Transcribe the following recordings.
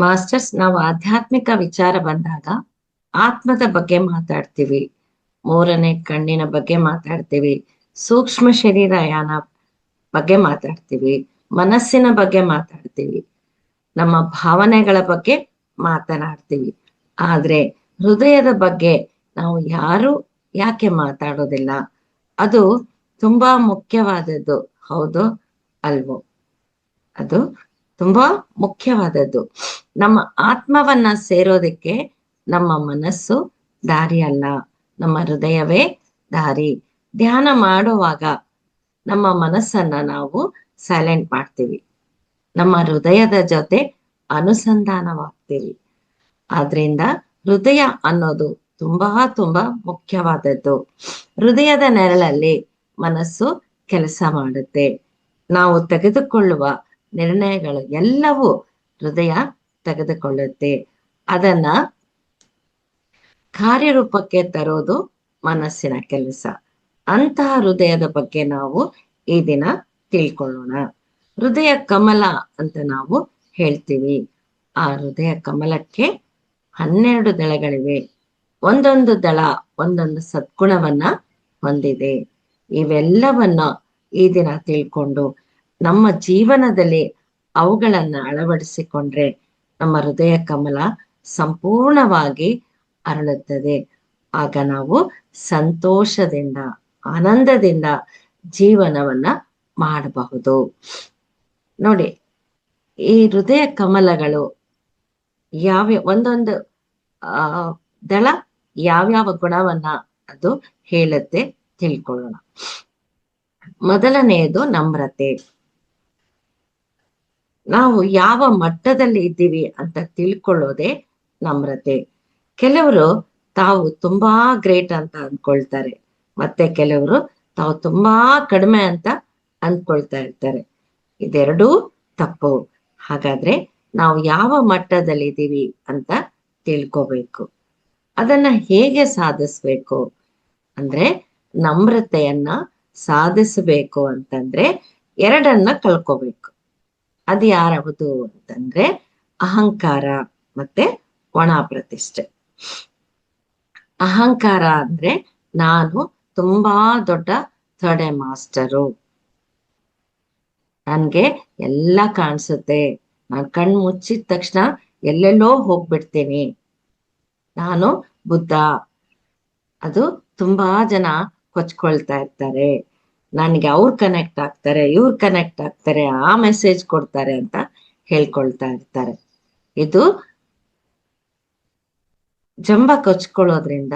Masters, ನಾವು ಆಧ್ಯಾತ್ಮಿಕ ವಿಚಾರ ಬಂದಾಗ ಆತ್ಮದ ಬಗ್ಗೆ ಮಾತಾಡ್ತೀವಿ, ಮೂರನೇ ಕಣ್ಣಿನ ಬಗ್ಗೆ ಮಾತಾಡ್ತೀವಿ, ಸೂಕ್ಷ್ಮ ಶರೀರಯಾನ ಬಗ್ಗೆ ಮಾತಾಡ್ತೀವಿ, ಮನಸ್ಸಿನ ಬಗ್ಗೆ ಮಾತಾಡ್ತೀವಿ, ನಮ್ಮ ಭಾವನೆಗಳ ಬಗ್ಗೆ ಮಾತನಾಡ್ತೀವಿ. ಆದ್ರೆ ಹೃದಯದ ಬಗ್ಗೆ ನಾವು ಯಾರು ಯಾಕೆ ಮಾತಾಡೋದಿಲ್ಲ? ಅದು ತುಂಬಾ ಮುಖ್ಯವಾದದ್ದು. ಹೌದು ಅಲ್ವೋ? ಅದು ತುಂಬಾ ಮುಖ್ಯವಾದದ್ದು. ನಮ್ಮ ಆತ್ಮವನ್ನ ಸೇರೋದಕ್ಕೆ ನಮ್ಮ ಮನಸ್ಸು ದಾರಿ ಅಲ್ಲ, ನಮ್ಮ ಹೃದಯವೇ ದಾರಿ. ಧ್ಯಾನ ಮಾಡುವಾಗ ನಮ್ಮ ಮನಸ್ಸನ್ನ ನಾವು ಸೈಲೆಂಟ್ ಮಾಡ್ತೀವಿ, ನಮ್ಮ ಹೃದಯದ ಜೊತೆ ಅನುಸಂಧಾನವಾಗ್ತೀವಿ. ಆದ್ರಿಂದ ಹೃದಯ ಅನ್ನೋದು ತುಂಬಾ ತುಂಬಾ ಮುಖ್ಯವಾದದ್ದು. ಹೃದಯದ ನೆರಳಲ್ಲಿ ಮನಸ್ಸು ಕೆಲಸ ಮಾಡುತ್ತೆ. ನಾವು ತೆಗೆದುಕೊಳ್ಳುವ ನಿರ್ಣಯಗಳು ಎಲ್ಲವೂ ಹೃದಯ ತೆಗೆದುಕೊಳ್ಳುತ್ತೆ. ಅದನ್ನ ಕಾರ್ಯರೂಪಕ್ಕೆ ತರೋದು ಮನಸ್ಸಿನ ಕೆಲಸ. ಅಂತಹ ಹೃದಯದ ಬಗ್ಗೆ ನಾವು ಈ ದಿನ ತಿಳ್ಕೊಳ್ಳೋಣ. ಹೃದಯ ಕಮಲ ಅಂತ ನಾವು ಹೇಳ್ತೀವಿ. ಆ ಹೃದಯ ಕಮಲಕ್ಕೆ 12 ದಳಗಳಿವೆ. ಒಂದೊಂದು ದಳ ಒಂದೊಂದು ಸದ್ಗುಣವನ್ನ ಹೊಂದಿದೆ. ಇವೆಲ್ಲವನ್ನ ಈ ದಿನ ತಿಳ್ಕೊಂಡು ನಮ್ಮ ಜೀವನದಲ್ಲಿ ಅವುಗಳನ್ನ ಅಳವಡಿಸಿಕೊಂಡ್ರೆ ನಮ್ಮ ಹೃದಯ ಕಮಲ ಸಂಪೂರ್ಣವಾಗಿ ಅರಳುತ್ತದೆ. ಆಗ ನಾವು ಸಂತೋಷದಿಂದ, ಆನಂದದಿಂದ ಜೀವನವನ್ನ ಮಾಡಬಹುದು. ನೋಡಿ, ಈ ಹೃದಯ ಕಮಲಗಳು ಒಂದೊಂದು ಆ ದಳ ಯಾವ್ಯಾವ ಗುಣವನ್ನ ಅದು ಹೇಳುತ್ತೆ, ತಿಳ್ಕೊಳ್ಳೋಣ. ಮೊದಲನೆಯದು ನಮ್ರತೆ. ನಾವು ಯಾವ ಮಟ್ಟದಲ್ಲಿ ಇದ್ದೀವಿ ಅಂತ ತಿಳ್ಕೊಳ್ಳೋದೆ ನಮ್ರತೆ. ಕೆಲವರು ತಾವು ತುಂಬಾ ಗ್ರೇಟ್ ಅಂತ ಅಂದ್ಕೊಳ್ತಾರೆ, ಮತ್ತೆ ಕೆಲವರು ತಾವು ತುಂಬಾ ಕಡಿಮೆ ಅಂತ ಅಂದ್ಕೊಳ್ತಾ ಇರ್ತಾರೆ. ಇದೆರಡೂ ತಪ್ಪು. ಹಾಗಾದ್ರೆ ನಾವು ಯಾವ ಮಟ್ಟದಲ್ಲಿ ಇದ್ದೀವಿ ಅಂತ ತಿಳ್ಕೋಬೇಕು. ಅದನ್ನ ಹೇಗೆ ಸಾಧಿಸ್ಬೇಕು ಅಂದ್ರೆ, ನಮ್ರತೆಯನ್ನ ಸಾಧಿಸಬೇಕು ಅಂತಂದ್ರೆ ಎರಡನ್ನ ಕಳ್ಕೋಬೇಕು. ಅದು ಯಾರವುದು ಅಂತಂದ್ರೆ ಅಹಂಕಾರ ಮತ್ತೆ ಒಣ ಪ್ರತಿಷ್ಠೆ. ಅಹಂಕಾರ ಅಂದ್ರೆ ನಾನು ತುಂಬಾ ದೊಡ್ಡ ಥರ್ಡ್ ಮಾಸ್ಟರು, ನನ್ಗೆ ಎಲ್ಲ ಕಾಣಿಸುತ್ತೆ, ನಾನ್ ಕಣ್ ಮುಚ್ಚಿದ ತಕ್ಷಣ ಎಲ್ಲೆಲ್ಲೋ ಹೋಗ್ಬಿಡ್ತೀನಿ, ನಾನು ಬುದ್ಧ. ಅದು ತುಂಬಾ ಜನ ಕೊಚ್ಕೊಳ್ತಾ ಇರ್ತಾರೆ. ನನಗೆ ಅವ್ರು ಕನೆಕ್ಟ್ ಆಗ್ತಾರೆ, ಇವ್ರು ಕನೆಕ್ಟ್ ಆಗ್ತಾರೆ, ಆ ಮೆಸೇಜ್ ಕೊಡ್ತಾರೆ ಅಂತ ಹೇಳ್ಕೊಳ್ತಾ ಇರ್ತಾರೆ. ಇದು ಜಂಬ ಕೊಚ್ಕೊಳ್ಳೋದ್ರಿಂದ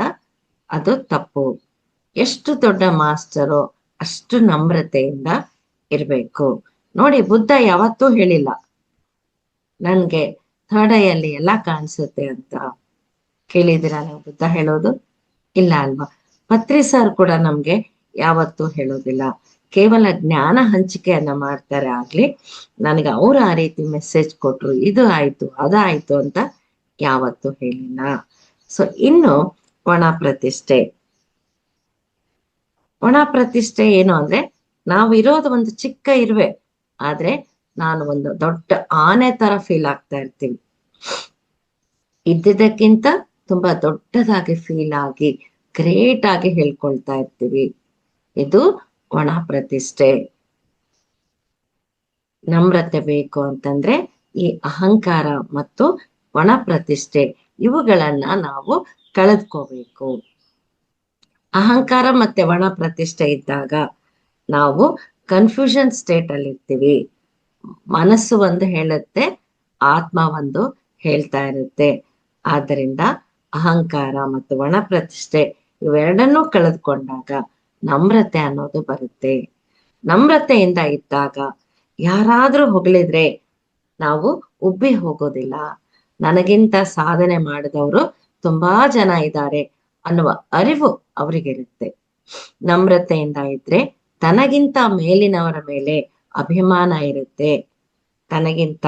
ಅದು ತಪ್ಪು. ಎಷ್ಟು ದೊಡ್ಡ ಮಾಸ್ಟರೋ ಅಷ್ಟು ನಮ್ರತೆಯಿಂದ ಇರ್ಬೇಕು. ನೋಡಿ, ಬುದ್ಧ ಯಾವತ್ತೂ ಹೇಳಿಲ್ಲ ನನ್ಗೆ ಥರ್ಡ್ ಐಯಲ್ಲಿ ಎಲ್ಲ ಕಾಣಿಸುತ್ತೆ ಅಂತ. ಕೇಳಿದಿರಾ ನೀವು ಬುದ್ಧ ಹೇಳೋದು? ಇಲ್ಲ ಅಲ್ವಾ? ಪತ್ರಿ ಸರ್ ಕೂಡ ನಮ್ಗೆ ಯಾವತ್ತೂ ಹೇಳೋದಿಲ್ಲ. ಕೇವಲ ಜ್ಞಾನ ಹಂಚಿಕೆಯನ್ನ ಮಾಡ್ತಾರೆ. ಆಗ್ಲಿ ನನಗೆ ಅವ್ರು ಆ ರೀತಿ ಮೆಸೇಜ್ ಕೊಟ್ರು, ಇದು ಆಯ್ತು ಅದಾಯ್ತು ಅಂತ ಯಾವತ್ತೂ ಹೇಳಿಲ್ಲ. ಸೊ ಇನ್ನು ಒಣ ಪ್ರತಿಷ್ಠೆ. ಒಣ ಪ್ರತಿಷ್ಠೆ ಏನು ಅಂದ್ರೆ, ನಾವು ಇರೋದು ಒಂದು ಚಿಕ್ಕ ಇರುವೆ, ಆದ್ರೆ ನಾನು ಒಂದು ದೊಡ್ಡ ಆನೆ ತರ ಫೀಲ್ ಆಗ್ತಾ ಇರ್ತೀವಿ. ಇದ್ದಿದ್ದಕ್ಕಿಂತ ತುಂಬಾ ದೊಡ್ಡದಾಗಿ ಫೀಲ್ ಆಗಿ ಗ್ರೇಟ್ ಆಗಿ ಹೇಳ್ಕೊಳ್ತಾ ಇರ್ತೀವಿ. ಇದು ಒಣ ಪ್ರತಿಷ್ಠೆ. ನಮ್ರತೆ ಬೇಕು ಅಂತಂದ್ರೆ ಈ ಅಹಂಕಾರ ಮತ್ತು ಒಣ ಪ್ರತಿಷ್ಠೆ ಇವುಗಳನ್ನ ನಾವು ಕಳೆದ್ಕೋಬೇಕು. ಅಹಂಕಾರ ಮತ್ತೆ ಒಣ ಪ್ರತಿಷ್ಠೆ ಇದ್ದಾಗ ನಾವು ಕನ್ಫ್ಯೂಷನ್ ಸ್ಟೇಟ್ ಅಲ್ಲಿ ಇರ್ತೀವಿ. ಮನಸ್ಸು ಒಂದು ಹೇಳುತ್ತೆ, ಆತ್ಮ ಒಂದು ಹೇಳ್ತಾ ಇರುತ್ತೆ. ಆದ್ದರಿಂದ ಅಹಂಕಾರ ಮತ್ತು ಒಣ ಪ್ರತಿಷ್ಠೆ ಇವೆರಡನ್ನೂ ಕಳೆದುಕೊಂಡಾಗ ನಮ್ರತೆ ಅನ್ನೋದು ಬರುತ್ತೆ. ನಮ್ರತೆಯಿಂದ ಇದ್ದಾಗ ಯಾರಾದ್ರೂ ಹೊಗಳಿದ್ರೆ ನಾವು ಉಬ್ಬಿ ಹೋಗೋದಿಲ್ಲ. ನನಗಿಂತ ಸಾಧನೆ ಮಾಡಿದವರು ತುಂಬಾ ಜನ ಇದ್ದಾರೆ ಅನ್ನುವ ಅರಿವು ಅವರಿಗಿರುತ್ತೆ. ನಮ್ರತೆಯಿಂದ ಇದ್ರೆ ತನಗಿಂತ ಮೇಲಿನವರ ಮೇಲೆ ಅಭಿಮಾನ ಇರುತ್ತೆ, ತನಗಿಂತ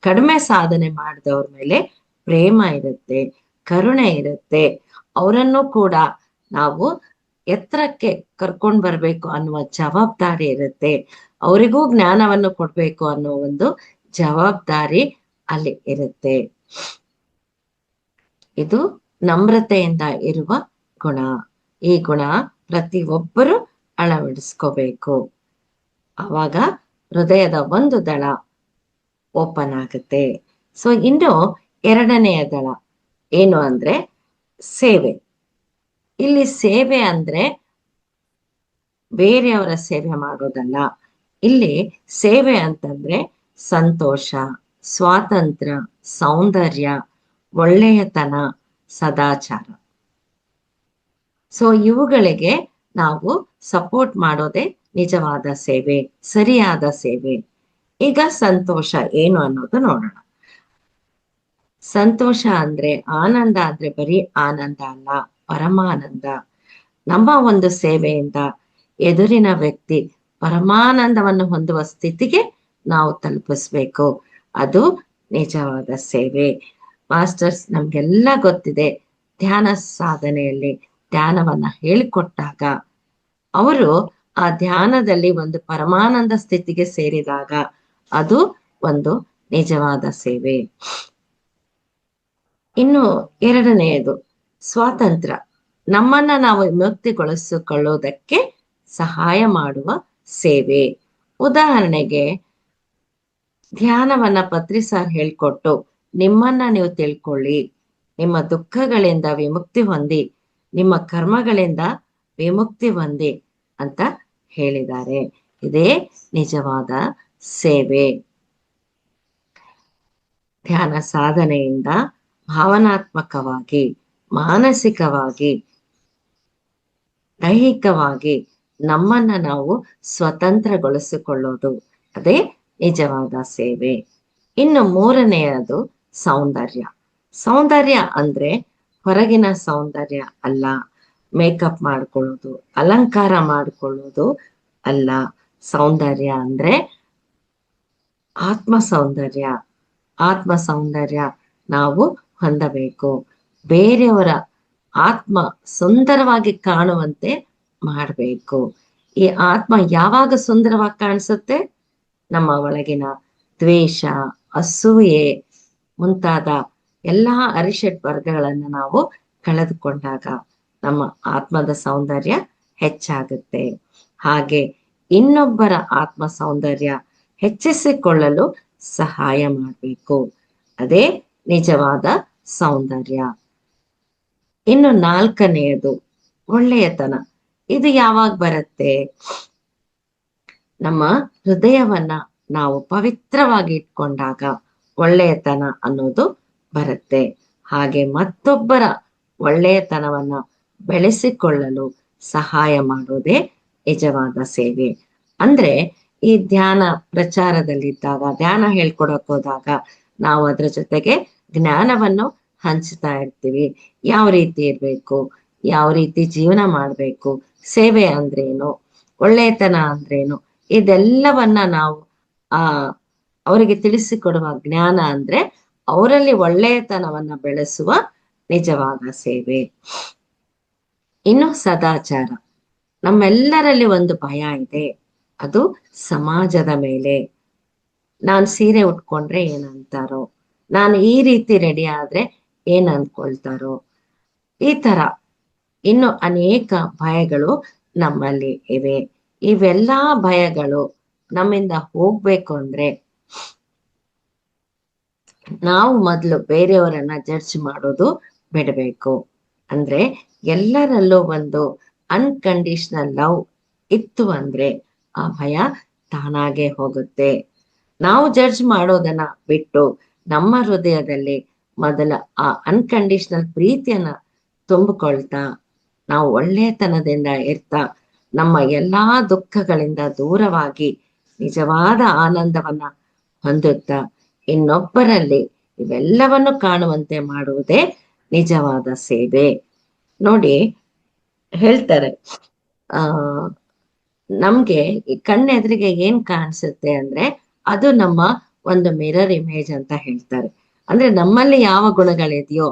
ಕಡಿಮೆ ಸಾಧನೆ ಮಾಡಿದವ್ರ ಮೇಲೆ ಪ್ರೇಮ ಇರುತ್ತೆ, ಕರುಣೆ ಇರುತ್ತೆ. ಅವರನ್ನು ಕೂಡ ನಾವು ಎತ್ತರಕ್ಕೆ ಕರ್ಕೊಂಡ್ ಬರ್ಬೇಕು ಅನ್ನುವ ಜವಾಬ್ದಾರಿ ಇರುತ್ತೆ. ಅವರಿಗೂ ಜ್ಞಾನವನ್ನು ಕೊಡ್ಬೇಕು ಅನ್ನೋ ಒಂದು ಜವಾಬ್ದಾರಿ ಅಲ್ಲಿ ಇರುತ್ತೆ. ಇದು ನಮ್ರತೆಯಿಂದ ಇರುವ ಗುಣ. ಈ ಗುಣ ಪ್ರತಿಯೊಬ್ಬರು ಅಳವಡಿಸ್ಕೋಬೇಕು. ಆವಾಗ ಹೃದಯದ ಒಂದು ದಳ ಓಪನ್ ಆಗುತ್ತೆ. ಸೊ ಇನ್ನು ಎರಡನೆಯ ದಳ ಏನು ಅಂದ್ರೆ ಸೇವೆ. ಇಲ್ಲಿ ಸೇವೆ ಅಂದ್ರೆ ಬೇರೆಯವರ ಸೇವೆ ಮಾಡೋದಲ್ಲ. ಇಲ್ಲಿ ಸೇವೆ ಅಂತಂದ್ರೆ ಸಂತೋಷ, ಸ್ವಾತಂತ್ರ್ಯ, ಸೌಂದರ್ಯ, ಒಳ್ಳೆಯತನ, ಸದಾಚಾರ. ಸೊ ಇವುಗಳಿಗೆ ನಾವು ಸಪೋರ್ಟ್ ಮಾಡೋದೇ ನಿಜವಾದ ಸೇವೆ, ಸರಿಯಾದ ಸೇವೆ. ಈಗ ಸಂತೋಷ ಏನು ಅನ್ನೋದು ನೋಡೋಣ. ಸಂತೋಷ ಅಂದ್ರೆ ಆನಂದ ಅಂದ್ರೆ ಬರೀ ಆನಂದ ಅಲ್ಲ, ಪರಮಾನಂದ. ನಮ್ಮ ಒಂದು ಸೇವೆಯಿಂದ ಎದುರಿನ ವ್ಯಕ್ತಿ ಪರಮಾನಂದವನ್ನು ಹೊಂದುವ ಸ್ಥಿತಿಗೆ ನಾವು ತಲುಪಿಸ್ಬೇಕು. ಅದು ನಿಜವಾದ ಸೇವೆ. ಮಾಸ್ಟರ್ಸ್ ನಮ್ಗೆಲ್ಲ ಗೊತ್ತಿದೆ, ಧ್ಯಾನ ಸಾಧನೆಯಲ್ಲಿ ಧ್ಯಾನವನ್ನ ಹೇಳಿಕೊಟ್ಟಾಗ ಅವರು ಆ ಧ್ಯಾನದಲ್ಲಿ ಒಂದು ಪರಮಾನಂದ ಸ್ಥಿತಿಗೆ ಸೇರಿದಾಗ ಅದು ಒಂದು ನಿಜವಾದ ಸೇವೆ. ಇನ್ನು ಎರಡನೆಯದು ಸ್ವಾತಂತ್ರ್ಯ. ನಮ್ಮನ್ನ ನಾವು ವಿಮುಕ್ತಿಗೊಳಿಸಿಕೊಳ್ಳುವುದಕ್ಕೆ ಸಹಾಯ ಮಾಡುವ ಸೇವೆ. ಉದಾಹರಣೆಗೆ ಧ್ಯಾನವನ್ನ ಪತ್ರಿ ಸರ್ ಹೇಳ್ಕೊಟ್ಟು ನಿಮ್ಮನ್ನ ನೀವು ತಿಳ್ಕೊಳ್ಳಿ, ನಿಮ್ಮ ದುಃಖಗಳಿಂದ ವಿಮುಕ್ತಿ ಹೊಂದಿ, ನಿಮ್ಮ ಕರ್ಮಗಳಿಂದ ವಿಮುಕ್ತಿ ಹೊಂದಿ ಅಂತ ಹೇಳಿದ್ದಾರೆ. ಇದೇ ನಿಜವಾದ ಸೇವೆ. ಧ್ಯಾನ ಸಾಧನೆಯಿಂದ ಭಾವನಾತ್ಮಕವಾಗಿ, ಮಾನಸಿಕವಾಗಿ, ದೈಹಿಕವಾಗಿ ನಮ್ಮನ್ನ ನಾವು ಸ್ವತಂತ್ರಗೊಳಿಸಿಕೊಳ್ಳೋದು, ಅದೇ ನಿಜವಾದ ಸೇವೆ. ಇನ್ನು ಮೂರನೆಯದು ಸೌಂದರ್ಯ. ಸೌಂದರ್ಯ ಅಂದ್ರೆ ಹೊರಗಿನ ಸೌಂದರ್ಯ ಅಲ್ಲ, ಮೇಕಪ್ ಮಾಡ್ಕೊಳ್ಳೋದು, ಅಲಂಕಾರ ಮಾಡ್ಕೊಳ್ಳೋದು ಅಲ್ಲ. ಸೌಂದರ್ಯ ಅಂದ್ರೆ ಆತ್ಮ ಸೌಂದರ್ಯ. ಆತ್ಮ ಸೌಂದರ್ಯ ನಾವು ಹೊಂದಬೇಕು. ಬೇರೆಯವರ ಆತ್ಮ ಸುಂದರವಾಗಿ ಕಾಣುವಂತೆ ಮಾಡಬೇಕು. ಈ ಆತ್ಮ ಯಾವಾಗ ಸುಂದರವಾಗಿ ಕಾಣಿಸುತ್ತೆ? ನಮ್ಮ ಒಳಗಿನ ದ್ವೇಷ, ಅಸೂಯೆ ಮುಂತಾದ ಎಲ್ಲಾ ಅರಿಷಡ್ ವರ್ಗಗಳನ್ನ ನಾವು ಕಳೆದುಕೊಂಡಾಗ ನಮ್ಮ ಆತ್ಮದ ಸೌಂದರ್ಯ ಹೆಚ್ಚಾಗುತ್ತೆ. ಹಾಗೆ ಇನ್ನೊಬ್ಬರ ಆತ್ಮ ಸೌಂದರ್ಯ ಹೆಚ್ಚಿಸಿಕೊಳ್ಳಲು ಸಹಾಯ ಮಾಡಬೇಕು. ಅದೇ ನಿಜವಾದ ಸೌಂದರ್ಯ. ಇನ್ನು ನಾಲ್ಕನೆಯದು ಒಳ್ಳೆಯತನ. ಇದು ಯಾವಾಗ ಬರುತ್ತೆ? ನಮ್ಮ ಹೃದಯವನ್ನ ನಾವು ಪವಿತ್ರವಾಗಿ ಇಟ್ಕೊಂಡಾಗ ಒಳ್ಳೆಯತನ ಅನ್ನೋದು ಬರುತ್ತೆ. ಹಾಗೆ ಮತ್ತೊಬ್ಬರ ಒಳ್ಳೆಯತನವನ್ನ ಬೆಳೆಸಿಕೊಳ್ಳಲು ಸಹಾಯ ಮಾಡೋದೇ ನಿಜವಾದ ಸೇವೆ. ಅಂದ್ರೆ ಈ ಧ್ಯಾನ ಪ್ರಚಾರದಲ್ಲಿದ್ದಾಗ, ಧ್ಯಾನ ಹೇಳ್ಕೊಡಕ್ ಹೋದಾಗ ನಾವು ಅದ್ರ ಜೊತೆಗೆ ಜ್ಞಾನವನ್ನು ಹಂಚ್ತಾ ಇರ್ತೀವಿ. ಯಾವ ರೀತಿ ಇರ್ಬೇಕು, ಯಾವ ರೀತಿ ಜೀವನ ಮಾಡ್ಬೇಕು, ಸೇವೆ ಅಂದ್ರೇನು, ಒಳ್ಳೆಯತನ ಅಂದ್ರೇನು, ಇದೆಲ್ಲವನ್ನ ನಾವು ಅವರಿಗೆ ತಿಳಿಸಿಕೊಡುವ ಜ್ಞಾನ ಅಂದ್ರೆ ಅವರಲ್ಲಿ ಒಳ್ಳೆಯತನವನ್ನ ಬೆಳೆಸುವ ನಿಜವಾದ ಸೇವೆ. ಇನ್ನು ಸದಾಚಾರ. ನಮ್ಮೆಲ್ಲರಲ್ಲಿ ಒಂದು ಭಯ ಇದೆ, ಅದು ಸಮಾಜದ ಮೇಲೆ. ನಾನು ಸೀರೆ ಉಟ್ಕೊಂಡ್ರೆ ಏನಂತಾರೋ, ನಾನು ಈ ರೀತಿ ರೆಡಿ ಆದ್ರೆ ಏನ್ ಅನ್ಕೊಳ್ತಾರೋ, ಈ ತರ ಇನ್ನು ಅನೇಕ ಭಯಗಳು ನಮ್ಮಲ್ಲಿ ಇವೆ. ಇವೆಲ್ಲಾ ಭಯಗಳು ನಮ್ಮಿಂದ ಹೋಗ್ಬೇಕು ಅಂದ್ರೆ ನಾವು ಮೊದಲು ಬೇರೆಯವರನ್ನ ಜಡ್ಜ್ ಮಾಡೋದು ಬಿಡಬೇಕು. ಅಂದ್ರೆ ಎಲ್ಲರಲ್ಲೂ ಒಂದು ಅನ್ಕಂಡೀಷನಲ್ ಲವ್ ಇತ್ತು ಅಂದ್ರೆ ಆ ಭಯ ತಾನಾಗೆ ಹೋಗುತ್ತೆ. ನಾವು ಜಡ್ಜ್ ಮಾಡೋದನ್ನ ಬಿಟ್ಟು ನಮ್ಮ ಹೃದಯದಲ್ಲಿ ಮೊದಲ ಆ ಅನ್ಕಂಡೀಷನಲ್ ಪ್ರೀತಿಯನ್ನ ತುಂಬಿಕೊಳ್ತಾ ನಾವು ಒಳ್ಳೆಯತನದಿಂದ ಇರ್ತಾ ನಮ್ಮ ಎಲ್ಲಾ ದುಃಖಗಳಿಂದ ದೂರವಾಗಿ ನಿಜವಾದ ಆನಂದವನ್ನ ಹೊಂದುತ್ತಾ ಇನ್ನೊಬ್ಬರಲ್ಲಿ ಇವೆಲ್ಲವನ್ನು ಕಾಣುವಂತೆ ಮಾಡುವುದೇ ನಿಜವಾದ ಸೇವೆ. ನೋಡಿ, ಹೇಳ್ತಾರೆ ನಮ್ಗೆ ಈ ಕಣ್ಣೆದುರಿಗೆ ಏನ್ ಕಾಣಿಸುತ್ತೆ ಅಂದ್ರೆ ಅದು ನಮ್ಮ ಒಂದು ಮಿರರ್ ಇಮೇಜ್ ಅಂತ ಹೇಳ್ತಾರೆ. ಅಂದ್ರೆ ನಮ್ಮಲ್ಲಿ ಯಾವ ಗುಣಗಳಿದೆಯೋ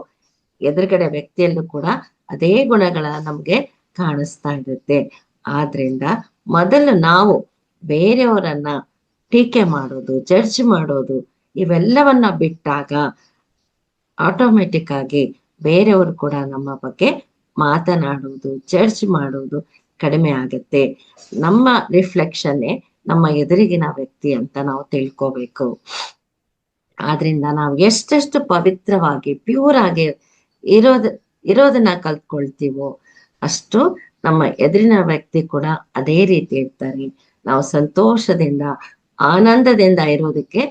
ಎದುರುಗಡೆ ವ್ಯಕ್ತಿಯಲ್ಲೂ ಕೂಡ ಅದೇ ಗುಣಗಳ ನಮ್ಗೆ ಕಾಣಿಸ್ತಾ ಇರುತ್ತೆ. ಆದ್ರಿಂದ ಮೊದಲು ನಾವು ಬೇರೆಯವರನ್ನ ಟೀಕೆ ಮಾಡೋದು, ಜಡ್ಜ್ ಮಾಡೋದು ಇವೆಲ್ಲವನ್ನ ಬಿಟ್ಟಾಗ ಆಟೋಮೆಟಿಕ್ ಆಗಿ ಬೇರೆಯವರು ಕೂಡ ನಮ್ಮ ಬಗ್ಗೆ ಮಾತನಾಡುವುದು, ಜಡ್ಜ್ ಮಾಡುವುದು ಕಡಿಮೆ ಆಗುತ್ತೆ. ನಮ್ಮ ರಿಫ್ಲೆಕ್ಷನ್ನೇ ನಮ್ಮ ಎದುರಿಗಿನ ವ್ಯಕ್ತಿ ಅಂತ ನಾವು ತಿಳ್ಕೋಬೇಕು. ಆದ್ರಿಂದ ನಾವು ಎಷ್ಟೆಷ್ಟು ಪವಿತ್ರವಾಗಿ ಪ್ಯೂರ್ ಆಗಿ ಇರೋದನ್ನ ಕಲ್ತ್ಕೊಳ್ತೀವೋ ಅಷ್ಟು ನಮ್ಮ ಎದುರಿನ ವ್ಯಕ್ತಿ ಕೂಡ ಅದೇ ರೀತಿ ಇರ್ತಾರೆ. ನಾವು ಸಂತೋಷದಿಂದ ಆನಂದದಿಂದ ಇರೋದಕ್ಕೆ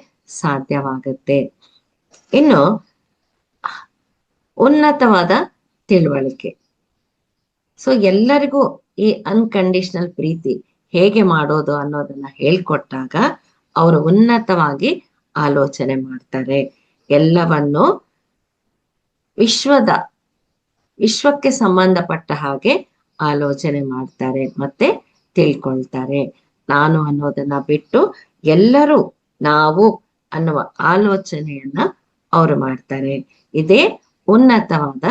ಸಾಧ್ಯವಾಗುತ್ತೆ. ಇನ್ನು ಉನ್ನತವಾದ ತಿಳುವಳಿಕೆ. ಸೊ ಎಲ್ಲರಿಗೂ ಈ ಅನ್ಕಂಡೀಷನಲ್ ಪ್ರೀತಿ ಹೇಗೆ ಮಾಡೋದು ಅನ್ನೋದನ್ನ ಹೇಳ್ಕೊಟ್ಟಾಗ ಅವರು ಉನ್ನತವಾಗಿ ಆಲೋಚನೆ ಮಾಡ್ತಾರೆ. ಎಲ್ಲವನ್ನು ವಿಶ್ವಕ್ಕೆ ಸಂಬಂಧಪಟ್ಟ ಹಾಗೆ ಆಲೋಚನೆ ಮಾಡ್ತಾರೆ ಮತ್ತೆ ತಿಳ್ಕೊಳ್ತಾರೆ. ನಾನು ಅನ್ನೋದನ್ನ ಬಿಟ್ಟು ಎಲ್ಲರೂ ನಾವು ಅನ್ನುವ ಆಲೋಚನೆಯನ್ನ ಅವರು ಮಾಡ್ತಾರೆ. ಇದೇ ಉನ್ನತವಾದ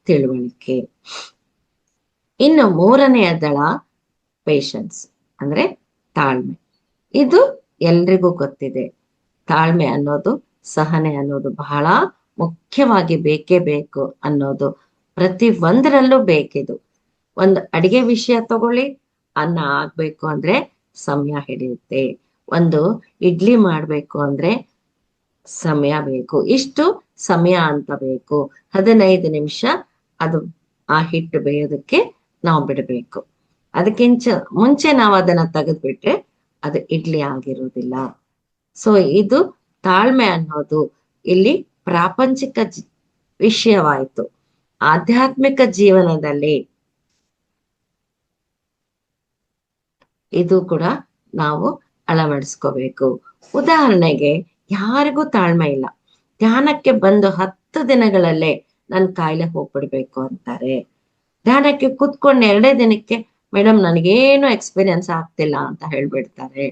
ತಿಳುವಳಿಕೆ. ಇನ್ನು ಮೂರನೆಯ ದಳ ಪೇಷನ್ಸ್ ಅಂದ್ರೆ ತಾಳ್ಮೆ. ಇದು ಎಲ್ರಿಗೂ ಗೊತ್ತಿದೆ. ತಾಳ್ಮೆ ಅನ್ನೋದು, ಸಹನೆ ಅನ್ನೋದು ಬಹಳ ಮುಖ್ಯವಾಗಿ ಬೇಕೇ ಬೇಕು ಅನ್ನೋದು ಪ್ರತಿ ಒಂದರಲ್ಲೂ ಬೇಕಿದು. ಒಂದು ಅಡಿಗೆ ವಿಷಯ ತಗೊಳ್ಳಿ, ಅನ್ನ ಆಗ್ಬೇಕು ಅಂದ್ರೆ ಸಮಯ ಹಿಡಿಯುತ್ತೆ. ಒಂದು ಇಡ್ಲಿ ಮಾಡ್ಬೇಕು ಅಂದ್ರೆ ಸಮಯ ಬೇಕು, ಇಷ್ಟು ಸಮಯ ಅಂತ ಬೇಕು. 15 ನಿಮಿಷ ಅದು ಆ ಹಿಟ್ಟು ಬೇಯೋದಕ್ಕೆ ನಾವು ಬಿಡಬೇಕು. ಅದಕ್ಕಿಂತ ಮುಂಚೆ ನಾವು ಅದನ್ನ ತೆಗೆದ್ಬಿಟ್ರೆ ಅದು ಇಡ್ಲಿ ಆಗಿರೋದಿಲ್ಲ. ಸೊ ಇದು ತಾಳ್ಮೆ ಅನ್ನೋದು ಇಲ್ಲಿ ಪ್ರಾಪಂಚಿಕ ವಿಷಯವಾಯಿತು. ಆಧ್ಯಾತ್ಮಿಕ ಜೀವನದಲ್ಲಿ ಇದು ಕೂಡ ನಾವು ಅಳವಡಿಸ್ಕೋಬೇಕು. ಉದಾಹರಣೆಗೆ, ಯಾರಿಗೂ ತಾಳ್ಮೆ ಇಲ್ಲ. ಧ್ಯಾನಕ್ಕೆ ಬಂದು 10 ದಿನಗಳಲ್ಲೇ ನನ್ ಕಾಯಿಲೆ ಹೋಗ್ಬಿಡ್ಬೇಕು ಅಂತಾರೆ. ಧ್ಯಾನಕ್ಕೆ ಕೂತ್ಕೊಂಡು 2 ದಿನಕ್ಕೆ ಮೇಡಮ್ ನನಗೇನು ಎಕ್ಸ್ಪೀರಿಯನ್ಸ್ ಆಗ್ತಿಲ್ಲ ಅಂತ ಹೇಳ್ಬಿಡ್ತಾರೆ.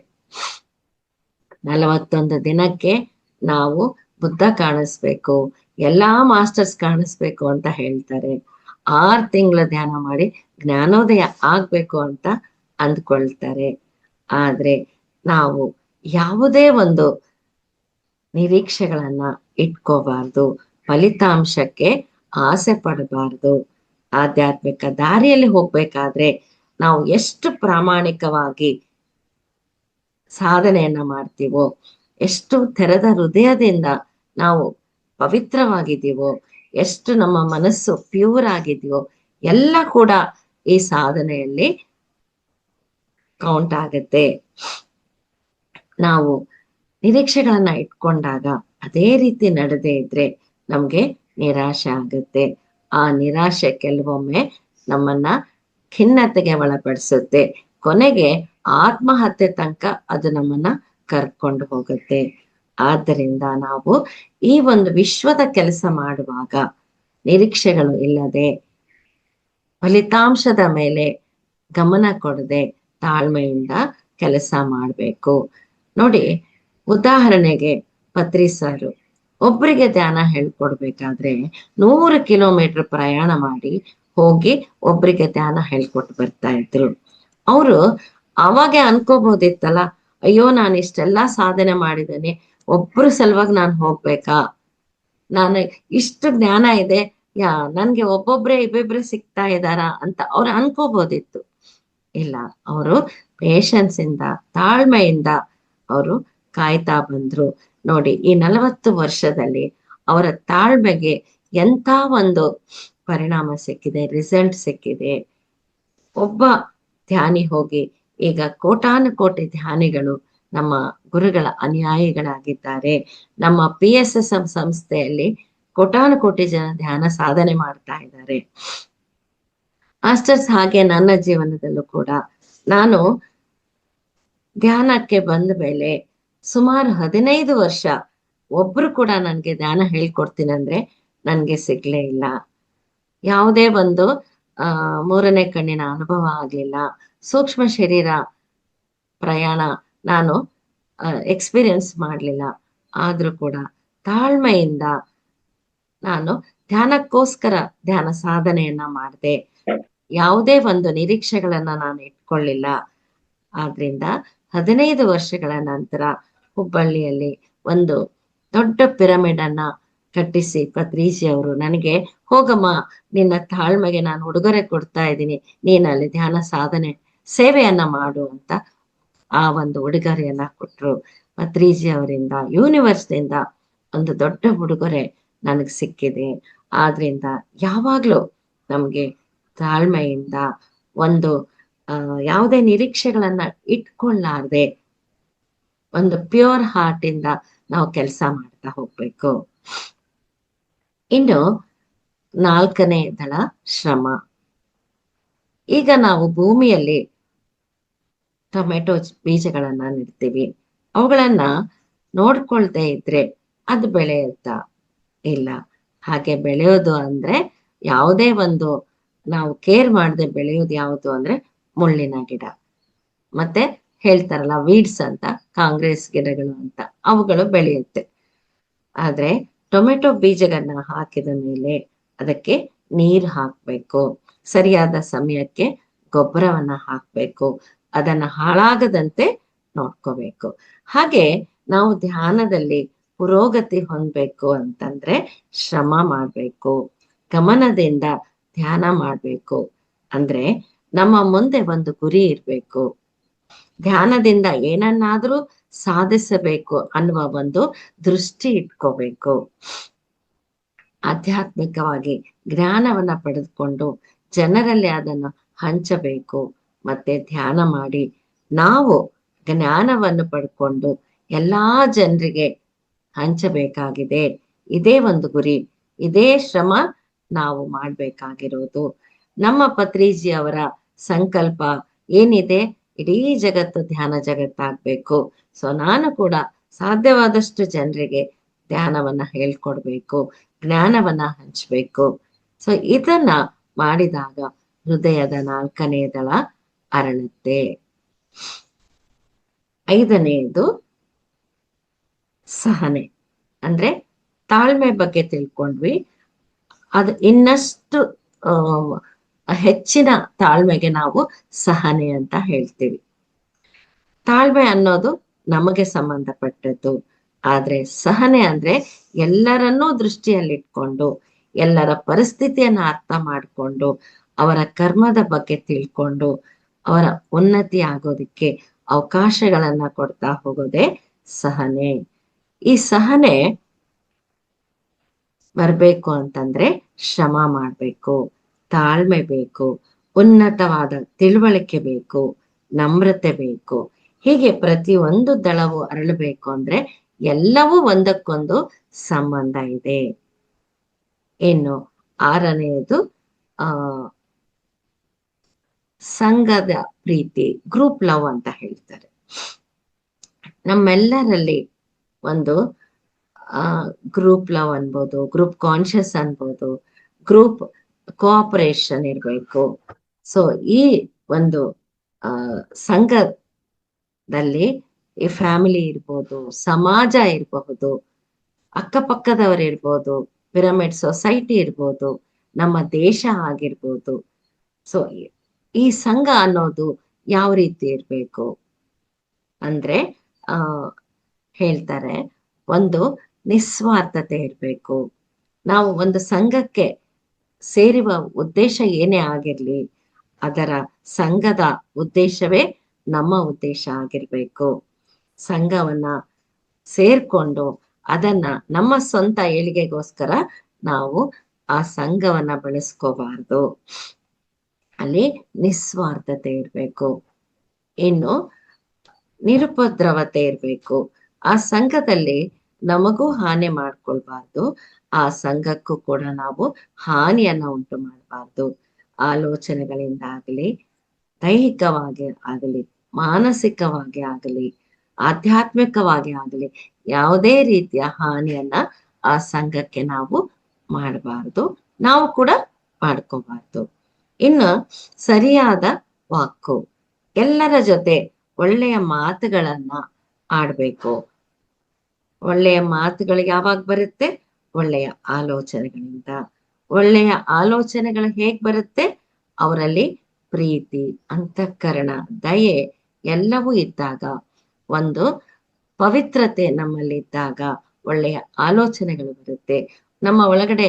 41 ದಿನಕ್ಕೆ ನಾವು ಬುದ್ಧ ಕಾಣಿಸ್ಬೇಕು, ಎಲ್ಲಾ ಮಾಸ್ಟರ್ಸ್ ಕಾಣಿಸ್ಬೇಕು ಅಂತ ಹೇಳ್ತಾರೆ. 6 ತಿಂಗಳ ಧ್ಯಾನ ಮಾಡಿ ಜ್ಞಾನೋದಯ ಆಗ್ಬೇಕು ಅಂತ ಅಂದ್ಕೊಳ್ತಾರೆ. ಆದ್ರೆ ನಾವು ಯಾವುದೇ ಒಂದು ನಿರೀಕ್ಷೆಗಳನ್ನ ಇಟ್ಕೋಬಾರ್ದು, ಫಲಿತಾಂಶಕ್ಕೆ ಆಸೆ ಪಡಬಾರ್ದು. ಆಧ್ಯಾತ್ಮಿಕ ದಾರಿಯಲ್ಲಿ ಹೋಗ್ಬೇಕಾದ್ರೆ ನಾವು ಎಷ್ಟು ಪ್ರಾಮಾಣಿಕವಾಗಿ ಸಾಧನೆಯನ್ನ ಮಾಡ್ತೀವೋ, ಎಷ್ಟು ತೆರೆದ ಹೃದಯದಿಂದ ನಾವು ಪವಿತ್ರವಾಗಿದ್ದೀವೋ, ಎಷ್ಟು ನಮ್ಮ ಮನಸ್ಸು ಪ್ಯೂರ್ ಆಗಿದೆಯೋ ಎಲ್ಲ ಕೂಡ ಈ ಸಾಧನೆಯಲ್ಲಿ ಕೌಂಟ್ ಆಗುತ್ತೆ. ನಾವು ನಿರೀಕ್ಷೆಗಳನ್ನ ಇಟ್ಕೊಂಡಾಗ ಅದೇ ರೀತಿ ನಡೆದೇ ಇದ್ರೆ ನಮ್ಗೆ ನಿರಾಶೆ ಆಗುತ್ತೆ. ಆ ನಿರಾಶೆ ಕೆಲವೊಮ್ಮೆ ನಮ್ಮನ್ನ ಖಿನ್ನತೆಗೆ ಒಳಪಡಿಸುತ್ತೆ. ಕೊನೆಗೆ ಆತ್ಮಹತ್ಯೆ ತನಕ ಅದು ನಮ್ಮನ್ನ ಕರ್ಕೊಂಡು ಹೋಗುತ್ತೆ. ಆದ್ದರಿಂದ ನಾವು ಈ ಒಂದು ವಿಶ್ವದ ಕೆಲಸ ಮಾಡುವಾಗ ನಿರೀಕ್ಷೆಗಳು ಇಲ್ಲದೆ, ಫಲಿತಾಂಶದ ಮೇಲೆ ಗಮನ ಕೊಡದೆ ತಾಳ್ಮೆಯಿಂದ ಕೆಲಸ ಮಾಡಬೇಕು. ನೋಡಿ, ಉದಾಹರಣೆಗೆ ಪತ್ರಿ ಸಾರು ಒಬ್ಬರಿಗೆ ಧ್ಯಾನ ಹೇಳ್ಕೊಡ್ಬೇಕಾದ್ರೆ 100 ಕಿಲೋಮೀಟರ್ ಪ್ರಯಾಣ ಮಾಡಿ ಹೋಗಿ ಒಬ್ರಿಗೆ ಧ್ಯಾನ ಹೇಳ್ಕೊಟ್ಟು ಬರ್ತಾ ಇದ್ರು. ಅವರು ಅವಾಗ ಅನ್ಕೋಬಹುದಿತ್ತಲ್ಲ, ಅಯ್ಯೋ ನಾನು ಇಷ್ಟೆಲ್ಲಾ ಸಾಧನೆ ಮಾಡಿದ್ದೇನೆ, ಒಬ್ರು ಸಲುವಾಗಿ ನಾನು ಹೋಗ್ಬೇಕಾ, ನಾನು ಇಷ್ಟು ಜ್ಞಾನ ಇದೆ, ನನ್ಗೆ ಒಬ್ಬೊಬ್ರೆ ಇಬ್ಬಿಬ್ರೆ ಸಿಗ್ತಾ ಇದ್ದಾರ ಅಂತ ಅವ್ರು ಅನ್ಕೋಬಹುದಿತ್ತು. ಇಲ್ಲ, ಅವರು ಪೇಷನ್ಸ್ ಇಂದ, ತಾಳ್ಮೆಯಿಂದ ಅವರು ಕಾಯ್ತಾ ಬಂದ್ರು. ನೋಡಿ, ಈ 40 ವರ್ಷದಲ್ಲಿ ಅವರ ತಾಳ್ಮೆಗೆ ಎಂತ ಒಂದು ಪರಿಣಾಮ ಸಿಕ್ಕಿದೆ, ರಿಸಲ್ಟ್ ಸಿಕ್ಕಿದೆ. ಒಬ್ಬ ಧ್ಯಾನಿ ಹೋಗಿ ಈಗ ಕೋಟಾನುಕೋಟಿ ಧ್ಯಾನಿಗಳು ನಮ್ಮ ಗುರುಗಳ ಅನುಯಾಯಿಗಳಾಗಿದ್ದಾರೆ. ನಮ್ಮ PSSM ಸಂಸ್ಥೆಯಲ್ಲಿ ಕೋಟಾನುಕೋಟಿ ಜನ ಧ್ಯಾನ ಸಾಧನೆ ಮಾಡ್ತಾ ಇದ್ದಾರೆ. ಮಾಸ್ಟರ್ಸ್ ಹಾಗೆ ನನ್ನ ಜೀವನದಲ್ಲೂ ಕೂಡ ನಾನು ಧ್ಯಾನಕ್ಕೆ ಬಂದ ಮೇಲೆ ಸುಮಾರು 15 ವರ್ಷ ಒಬ್ರು ಕೂಡ ನನ್ಗೆ ಧ್ಯಾನ ಹೇಳ್ಕೊಡ್ತೀನಿ ಅಂದ್ರೆ ನನ್ಗೆ ಸಿಗ್ಲೇ ಇಲ್ಲ. ಯಾವುದೇ ಒಂದು ಮೂರನೇ ಕಣ್ಣಿನ ಅನುಭವ ಆಗ್ಲಿಲ್ಲ. ಸೂಕ್ಷ್ಮ ಶರೀರ ಪ್ರಯಾಣ ನಾನು ಎಕ್ಸ್ಪೀರಿಯನ್ಸ್ ಮಾಡ್ಲಿಲ್ಲ. ಆದ್ರೂ ಕೂಡ ತಾಳ್ಮೆಯಿಂದ ನಾನು ಧ್ಯಾನಕ್ಕೋಸ್ಕರ ಧ್ಯಾನ ಸಾಧನೆಯನ್ನ ಮಾಡಿದೆ. ಯಾವುದೇ ಒಂದು ನಿರೀಕ್ಷೆಗಳನ್ನ ನಾನು ಇಟ್ಕೊಳ್ಳಿಲ್ಲ. ಆದ್ರಿಂದ 15 ವರ್ಷಗಳ ನಂತರ ಹುಬ್ಬಳ್ಳಿಯಲ್ಲಿ ಒಂದು ದೊಡ್ಡ ಪಿರಮಿಡ್ ಅನ್ನ ಕಟ್ಟಿಸಿ ಪತ್ರಿಜಿ ಅವರು ನನಗೆ, ಹೋಗಮ್ಮ, ನಿನ್ನ ತಾಳ್ಮೆಗೆ ನಾನು ಉಡುಗೊರೆ ಕೊಡ್ತಾ ಇದ್ದೀನಿ, ನೀನ್ ಅಲ್ಲಿ ಧ್ಯಾನ ಸಾಧನೆ ಸೇವೆಯನ್ನ ಮಾಡು ಅಂತ ಆ ಒಂದು ಉಡುಗೊರೆಯನ್ನ ಕೊಟ್ರು. ಪತ್ರಿಜಿ ಅವರಿಂದ, ಯೂನಿವರ್ಸ್ನಿಂದ ಒಂದು ದೊಡ್ಡ ಉಡುಗೊರೆ ನನಗೆ ಸಿಕ್ಕಿದೆ. ಆದ್ರಿಂದ ಯಾವಾಗ್ಲೂ ನಮ್ಗೆ ತಾಳ್ಮೆಯಿಂದ ಒಂದು ಯಾವುದೇ ನಿರೀಕ್ಷೆಗಳನ್ನ ಇಟ್ಕೊಳ್ಳಾರ್ದೆ ಒಂದು ಪ್ಯೂರ್ ಹಾರ್ಟ್ ಇಂದ ನಾವು ಕೆಲಸ ಮಾಡ್ತಾ ಹೋಗ್ಬೇಕು. ಇನ್ನು 4ನೇ ದಳ ಶ್ರಮ. ಈಗ ನಾವು ಭೂಮಿಯಲ್ಲಿ ಟೊಮೆಟೊ ಬೀಜಗಳನ್ನ ನೆಡ್ತೀವಿ, ಅವುಗಳನ್ನ ನೋಡ್ಕೊಳ್ದೇ ಇದ್ರೆ ಅದು ಬೆಳೆಯುತ್ತಾ ಇಲ್ಲ. ಹಾಗೆ ಬೆಳೆಯೋದು ಅಂದ್ರೆ ಯಾವುದೇ ಒಂದು ನಾವು ಕೇರ್ ಮಾಡದೆ ಬೆಳೆಯೋದು ಯಾವುದು ಅಂದ್ರೆ ಮುಳ್ಳಿನ ಗಿಡ, ಮತ್ತೆ ಹೇಳ್ತಾರಲ್ಲ ವೀಡ್ಸ್ ಅಂತ, ಕಾಂಗ್ರೆಸ್ ಗಿಡಗಳು ಅಂತ, ಅವುಗಳು ಬೆಳೆಯುತ್ತೆ. ಆದ್ರೆ ಟೊಮೆಟೊ ಬೀಜಗಳನ್ನ ಹಾಕಿದ ಮೇಲೆ ಅದಕ್ಕೆ ನೀರ್ ಹಾಕ್ಬೇಕು, ಸರಿಯಾದ ಸಮಯಕ್ಕೆ ಗೊಬ್ಬರವನ್ನ ಹಾಕ್ಬೇಕು, ಅದನ್ನ ಹಾಳಾಗದಂತೆ ನೋಡ್ಕೋಬೇಕು. ಹಾಗೆ ನಾವು ಧ್ಯಾನದಲ್ಲಿ ಪುರೋಗತಿ ಹೊಂದಬೇಕು ಅಂತಂದ್ರೆ ಶ್ರಮ ಮಾಡ್ಬೇಕು, ಗಮನದಿಂದ ಧ್ಯಾನ ಮಾಡ್ಬೇಕು. ಅಂದ್ರೆ ನಮ್ಮ ಮುಂದೆ ಒಂದು ಗುರಿ ಇರ್ಬೇಕು, ಧ್ಯಾನದಿಂದ ಏನನ್ನಾದ್ರೂ ಸಾಧಿಸಬೇಕು ಅನ್ನುವ ಒಂದು ದೃಷ್ಟಿ ಇಟ್ಕೋಬೇಕು. ಆಧ್ಯಾತ್ಮಿಕವಾಗಿ ಜ್ಞಾನವನ್ನ ಪಡೆದುಕೊಂಡು ಜನರಲ್ಲಿ ಅದನ್ನು ಹಂಚಬೇಕು. ಮತ್ತೆ ಧ್ಯಾನ ಮಾಡಿ ನಾವು ಜ್ಞಾನವನ್ನು ಪಡ್ಕೊಂಡು ಎಲ್ಲಾ ಜನರಿಗೆ ಹಂಚಬೇಕಾಗಿದೆ. ಇದೇ ಒಂದು ಗುರಿ, ಇದೇ ಶ್ರಮ ನಾವು ಮಾಡ್ಬೇಕಾಗಿರೋದು. ನಮ್ಮ ಪತ್ರಿಜಿ ಅವರ ಸಂಕಲ್ಪ ಏನಿದೆ, ಇಡೀ ಜಗತ್ತು ಧ್ಯಾನ ಜಗತ್ತಾಗ್ಬೇಕು. ಸೊ ನಾನು ಕೂಡ ಸಾಧ್ಯವಾದಷ್ಟು ಜನರಿಗೆ ಧ್ಯಾನವನ್ನ ಹೇಳ್ಕೊಡ್ಬೇಕು, ಜ್ಞಾನವನ್ನ ಹಂಚ್ಬೇಕು. ಸೊ ಇದನ್ನ ಮಾಡಿದಾಗ ಹೃದಯದ 4ನೇ ದಳ ಅರಳುತ್ತೆ. 5ನೇದು ಸಹನೆ, ಅಂದ್ರೆ ತಾಳ್ಮೆ ಬಗ್ಗೆ ತಿಳ್ಕೊಂಡ್ವಿ. ಅದು ಇನ್ನಷ್ಟು ಹೆಚ್ಚಿನ ತಾಳ್ಮೆಗೆ ನಾವು ಸಹನೆ ಅಂತ ಹೇಳ್ತೀವಿ. ತಾಳ್ಮೆ ಅನ್ನೋದು ನಮಗೆ ಸಂಬಂಧಪಟ್ಟದ್ದು. ಆದ್ರೆ ಸಹನೆ ಅಂದ್ರೆ ಎಲ್ಲರನ್ನೂ ದೃಷ್ಟಿಯಲ್ಲಿಟ್ಕೊಂಡು, ಎಲ್ಲರ ಪರಿಸ್ಥಿತಿಯನ್ನ ಅರ್ಥ ಮಾಡ್ಕೊಂಡು, ಅವರ ಕರ್ಮದ ಬಗ್ಗೆ ತಿಳ್ಕೊಂಡು, ಅವರ ಉನ್ನತಿ ಆಗೋದಿಕ್ಕೆ ಅವಕಾಶಗಳನ್ನ ಕೊಡ್ತಾ ಹೋಗೋದೇ ಸಹನೆ. ಈ ಸಹನೆ ಬರ್ಬೇಕು ಅಂತಂದ್ರೆ ಶ್ರಮ ಮಾಡ್ಬೇಕು, ತಾಳ್ಮೆ ಬೇಕು, ಉನ್ನತವಾದ ತಿಳುವಳಿಕೆ ಬೇಕು, ನಮ್ರತೆ ಬೇಕು. ಹೀಗೆ ಪ್ರತಿಯೊಂದು ದಳವು ಅರಳಬೇಕು ಅಂದ್ರೆ ಎಲ್ಲವೂ ಒಂದಕ್ಕೊಂದು ಸಂಬಂಧ ಇದೆ. ಇನ್ನು 6ನೇದು ಸಂಘದ ಪ್ರೀತಿ, ಗ್ರೂಪ್ ಲವ್ ಅಂತ ಹೇಳ್ತಾರೆ. ನಮ್ಮೆಲ್ಲರಲ್ಲಿ ಒಂದು ಗ್ರೂಪ್ ಲವ್ ಅನ್ಬೋದು, ಗ್ರೂಪ್ ಕಾನ್ಶಿಯಸ್ ಅನ್ಬೋದು, ಗ್ರೂಪ್ ಕೋಆಪರೇಷನ್ ಇರ್ಬೇಕು. ಸೊ ಈ ಒಂದು ಸಂಘದಲ್ಲಿ ಈ ಫ್ಯಾಮಿಲಿ ಇರ್ಬೋದು, ಸಮಾಜ ಇರಬಹುದು, ಅಕ್ಕಪಕ್ಕದವರು ಇರ್ಬೋದು, ಪಿರಮಿಡ್ ಸೊಸೈಟಿ ಇರ್ಬೋದು, ನಮ್ಮ ದೇಶ ಆಗಿರ್ಬೋದು. ಸೊ ಈ ಸಂಘ ಅನ್ನೋದು ಯಾವ ರೀತಿ ಇರ್ಬೇಕು ಅಂದ್ರೆ ಹೇಳ್ತಾರೆ, ಒಂದು ನಿಸ್ವಾರ್ಥತೆ ಇರ್ಬೇಕು. ನಾವು ಒಂದು ಸಂಘಕ್ಕೆ ಸೇರುವ ಉದ್ದೇಶ ಏನೇ ಆಗಿರ್ಲಿ, ಅದರ ಸಂಘದ ಉದ್ದೇಶವೇ ನಮ್ಮ ಉದ್ದೇಶ ಆಗಿರ್ಬೇಕು. ಸಂಘವನ್ನ ಸೇರ್ಕೊಂಡು ಅದನ್ನ ನಮ್ಮ ಸ್ವಂತ ಏಳಿಗೆಗೋಸ್ಕರ ನಾವು ಆ ಸಂಘವನ್ನ ಬಳಸ್ಕೋಬಾರ್ದು. ಅಲ್ಲಿ ನಿಸ್ವಾರ್ಥತೆ ಇರ್ಬೇಕು. ಇನ್ನು ನಿರುಪದ್ರವತೆ ಇರ್ಬೇಕು. ಆ ಸಂಘದಲ್ಲಿ ನಮಗೂ ಹಾನಿ ಮಾಡ್ಕೊಳ್ಬಾರ್ದು, ಆ ಸಂಘಕ್ಕೂ ಕೂಡ ನಾವು ಹಾನಿಯನ್ನ ಉಂಟು ಮಾಡಬಾರ್ದು. ಆಲೋಚನೆಗಳಿಂದ ಆಗಲಿ, ದೈಹಿಕವಾಗಿ ಆಗಲಿ, ಮಾನಸಿಕವಾಗಿ ಆಗಲಿ, ಆಧ್ಯಾತ್ಮಿಕವಾಗಿ ಆಗಲಿ ಯಾವುದೇ ರೀತಿಯ ಹಾನಿಯನ್ನ ಆ ಸಂಘಕ್ಕೆ ನಾವು ಮಾಡಬಾರ್ದು, ನಾವು ಕೂಡ ಮಾಡ್ಕೋಬಾರ್ದು. ಇನ್ನು ಸರಿಯಾದ ವಾಕು, ಎಲ್ಲರ ಜೊತೆ ಒಳ್ಳೆಯ ಮಾತುಗಳನ್ನ ಆಡ್ಬೇಕು. ಒಳ್ಳೆಯ ಮಾತುಗಳು ಯಾವಾಗ ಬರುತ್ತೆ? ಒಳ್ಳೆಯ ಆಲೋಚನೆಗಳಿಂದ. ಒಳ್ಳೆಯ ಆಲೋಚನೆಗಳು ಹೇಗ್ ಬರುತ್ತೆ? ಅವರಲ್ಲಿ ಪ್ರೀತಿ, ಅಂತಃಕರಣ, ದಯೆ ಎಲ್ಲವೂ ಇದ್ದಾಗ, ಒಂದು ಪವಿತ್ರತೆ ನಮ್ಮಲ್ಲಿದ್ದಾಗ, ಒಳ್ಳೆಯ ಆಲೋಚನೆಗಳು ಬರುತ್ತೆ. ನಮ್ಮ ಒಳಗಡೆ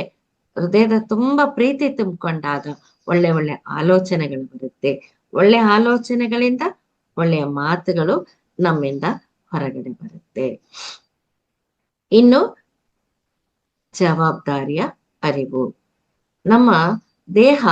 ಹೃದಯದ ತುಂಬಾ ಪ್ರೀತಿ ತುಂಬಿಕೊಂಡಾಗ ಒಳ್ಳೆ ಒಳ್ಳೆ ಆಲೋಚನೆಗಳು ಬರುತ್ತೆ. ಒಳ್ಳೆ ಆಲೋಚನೆಗಳಿಂದ ಒಳ್ಳೆಯ ಮಾತುಗಳು ನಮ್ಮಿಂದ ಹೊರಗಡೆ ಬರುತ್ತೆ. ಇನ್ನು ಜವಾಬ್ದಾರಿಯ ಅರಿವು. ನಮ್ಮ ದೇಹ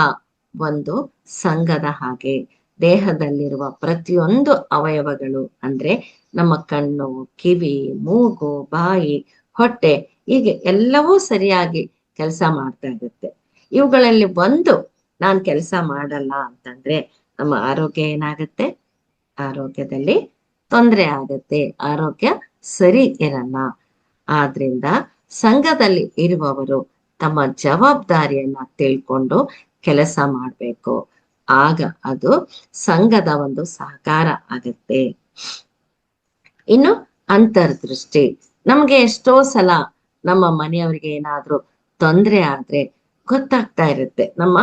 ಒಂದು ಸಂಘದ ಹಾಗೆ. ದೇಹದಲ್ಲಿರುವ ಪ್ರತಿಯೊಂದು ಅವಯವಗಳು ಅಂದ್ರೆ ನಮ್ಮ ಕಣ್ಣು, ಕಿವಿ, ಮೂಗು, ಬಾಯಿ, ಹೊಟ್ಟೆ, ಹೀಗೆ ಎಲ್ಲವೂ ಸರಿಯಾಗಿ ಕೆಲಸ ಮಾಡ್ತಾ ಇರುತ್ತೆ. ಇವುಗಳಲ್ಲಿ ಒಂದು ನಾನ್ ಕೆಲಸ ಮಾಡಲ್ಲ ಅಂತಂದ್ರೆ ನಮ್ಮ ಆರೋಗ್ಯ ಏನಾಗುತ್ತೆ? ಆರೋಗ್ಯದಲ್ಲಿ ತೊಂದರೆ ಆಗುತ್ತೆ, ಆರೋಗ್ಯ ಸರಿ ಇರಲ್ಲ. ಆದ್ರಿಂದ ಸಂಘದಲ್ಲಿ ಇರುವವರು ತಮ್ಮ ಜವಾಬ್ದಾರಿಯನ್ನ ತಿಳ್ಕೊಂಡು ಕೆಲಸ ಮಾಡ್ಬೇಕು. ಆಗ ಅದು ಸಂಘದ ಒಂದು ಸಹಕಾರ ಆಗುತ್ತೆ. ಇನ್ನು ಅಂತರ್ದೃಷ್ಟಿ. ನಮ್ಗೆ ಎಷ್ಟೋ ಸಲ ನಮ್ಮ ಮನೆಯವರಿಗೆ ಏನಾದ್ರೂ ತೊಂದರೆ ಆದ್ರೆ ಗೊತ್ತಾಗ್ತಾ ಇರುತ್ತೆ ನಮ್ಮ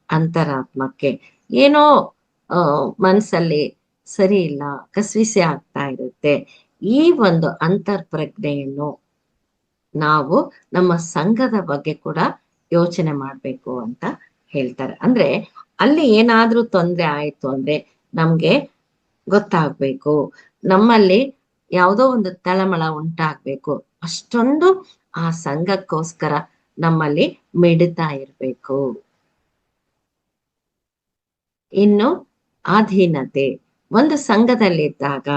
ಅಂತರಾತ್ಮಕ್ಕೆ. ಏನೋ ಮನ್ಸಲ್ಲಿ ಸರಿ ಇಲ್ಲ, ಕಸ್ವಿಸಿ ಆಗ್ತಾ ಇರುತ್ತೆ. ಈ ಒಂದು ಅಂತರ್ಪ್ರಜ್ಞೆಯನ್ನು ನಾವು ನಮ್ಮ ಸಂಘದ ಬಗ್ಗೆ ಕೂಡ ಯೋಚನೆ ಮಾಡ್ಬೇಕು ಅಂತ ಹೇಳ್ತಾರೆ. ಅಂದ್ರೆ ಅಲ್ಲಿ ಏನಾದ್ರೂ ತೊಂದರೆ ಆಯ್ತು ಅಂದ್ರೆ ನಮ್ಗೆ ಗೊತ್ತಾಗ್ಬೇಕು, ನಮ್ಮಲ್ಲಿ ಯಾವುದೋ ಒಂದು ತಳಮಳ ಉಂಟಾಗ್ಬೇಕು. ಅಷ್ಟೊಂದು ಆ ಸಂಘಕ್ಕೋಸ್ಕರ ನಮ್ಮಲ್ಲಿ ಮಿಡಿತಾ ಇರ್ಬೇಕು. ಇನ್ನು ಅಧೀನತೆ. ಒಂದು ಸಂಘದಲ್ಲಿದ್ದಾಗ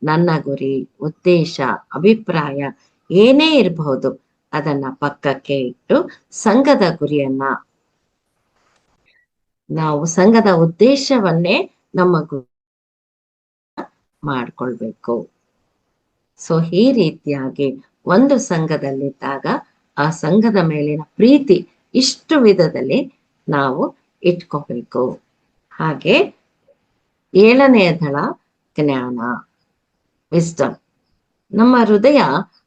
ನನ್ನ ಗುರಿ, ಉದ್ದೇಶ, ಅಭಿಪ್ರಾಯ ಏನೇ ಇರಬಹುದು ಅದನ್ನ ಪಕ್ಕಕ್ಕೆ ಇಟ್ಟು ಸಂಘದ ಗುರಿಯನ್ನ, ನಾವು ಸಂಘದ ಉದ್ದೇಶವನ್ನೇ ನಮ್ಮ ಗುರಿ ಮಾಡ್ಕೊಳ್ಬೇಕು. ಸೊ ಈ ರೀತಿಯಾಗಿ ಒಂದು ಸಂಘದಲ್ಲಿದ್ದಾಗ ಆ ಸಂಘದ ಮೇಲಿನ ಪ್ರೀತಿ ಇಷ್ಟು ವಿಧದಲ್ಲಿ ನಾವು ಇಟ್ಕೋಬೇಕು. ಹಾಗೆ 7ನೇ ದಳ ಜ್ಞಾನ, ವಿಸ್ಡಮ್. ನಮ್ಮ ಹೃದಯ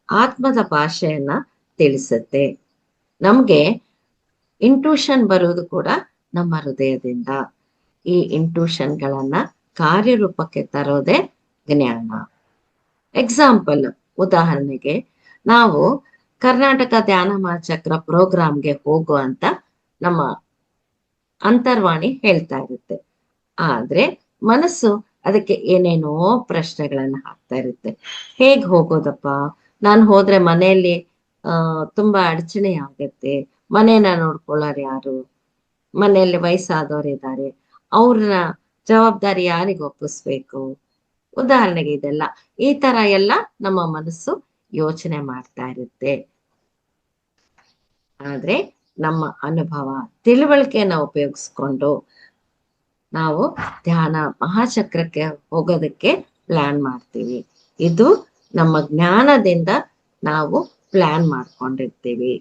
ಆತ್ಮದ ಭಾಷೆಯನ್ನ ತಿಳಿಸುತ್ತೆ. ನಮ್ಗೆ ಇಂಟ್ಯೂಷನ್ ಬರುವುದು ಕೂಡ ನಮ್ಮ ಹೃದಯದಿಂದ. ಈ ಇಂಟ್ಯೂಷನ್ಗಳನ್ನ ಕಾರ್ಯರೂಪಕ್ಕೆ ತರೋದೇ ಜ್ಞಾನ. ಎಕ್ಸಾಂಪಲ್, ಉದಾಹರಣೆಗೆ ನಾವು ಕರ್ನಾಟಕ ಧ್ಯಾನ ಮಹಾಚಕ್ರ ಪ್ರೋಗ್ರಾಮ್ಗೆ ಹೋಗುವಂತ ನಮ್ಮ ಅಂತರ್ವಾಣಿ ಹೇಳ್ತಾ ಇರುತ್ತೆ. ಆದ್ರೆ ಮನಸ್ಸು ಅದಕ್ಕೆ ಏನೇನೋ ಪ್ರಶ್ನೆಗಳನ್ನ ಹಾಕ್ತಾ ಇರುತ್ತೆ. ಹೇಗ್ ಹೋಗೋದಪ್ಪ, ನಾನು ಹೋದ್ರೆ ಮನೆಯಲ್ಲಿ ತುಂಬಾ ಅಡಚಣೆ ಆಗತ್ತೆ, ಮನೇನ ನೋಡ್ಕೊಳ್ಳೋರು ಯಾರು, ಮನೆಯಲ್ಲಿ ವಯಸ್ಸಾದವ್ರು ಇದ್ದಾರೆ, ಅವ್ರನ್ನ ಜವಾಬ್ದಾರಿ ಯಾರಿಗೆ ಒಪ್ಪಿಸ್ಬೇಕು, ಉದಾಹರಣೆಗೆ ಇದೆಲ್ಲ, ಈ ತರ ಎಲ್ಲ ನಮ್ಮ ಮನಸ್ಸು ಯೋಚನೆ ಮಾಡ್ತಾ ಇರುತ್ತೆ. ಆದ್ರೆ ನಮ್ಮ ಅನುಭವ, ತಿಳುವಳಿಕೆಯನ್ನ ಉಪಯೋಗಿಸ್ಕೊಂಡು ನಾವು ಧ್ಯಾನ ಮಹಾಚಕ್ರಕ್ಕೆ ಹೋಗೋದಕ್ಕೆ ಪ್ಲಾನ್ ಮಾಡ್ತೀವಿ. ಇದು ನಮ್ಮ ಜ್ಞಾನದಿಂದ ನಾವು ಪ್ಲಾನ್ ಮಾಡ್ಕೊಂಡಿರ್ತೀವಿ.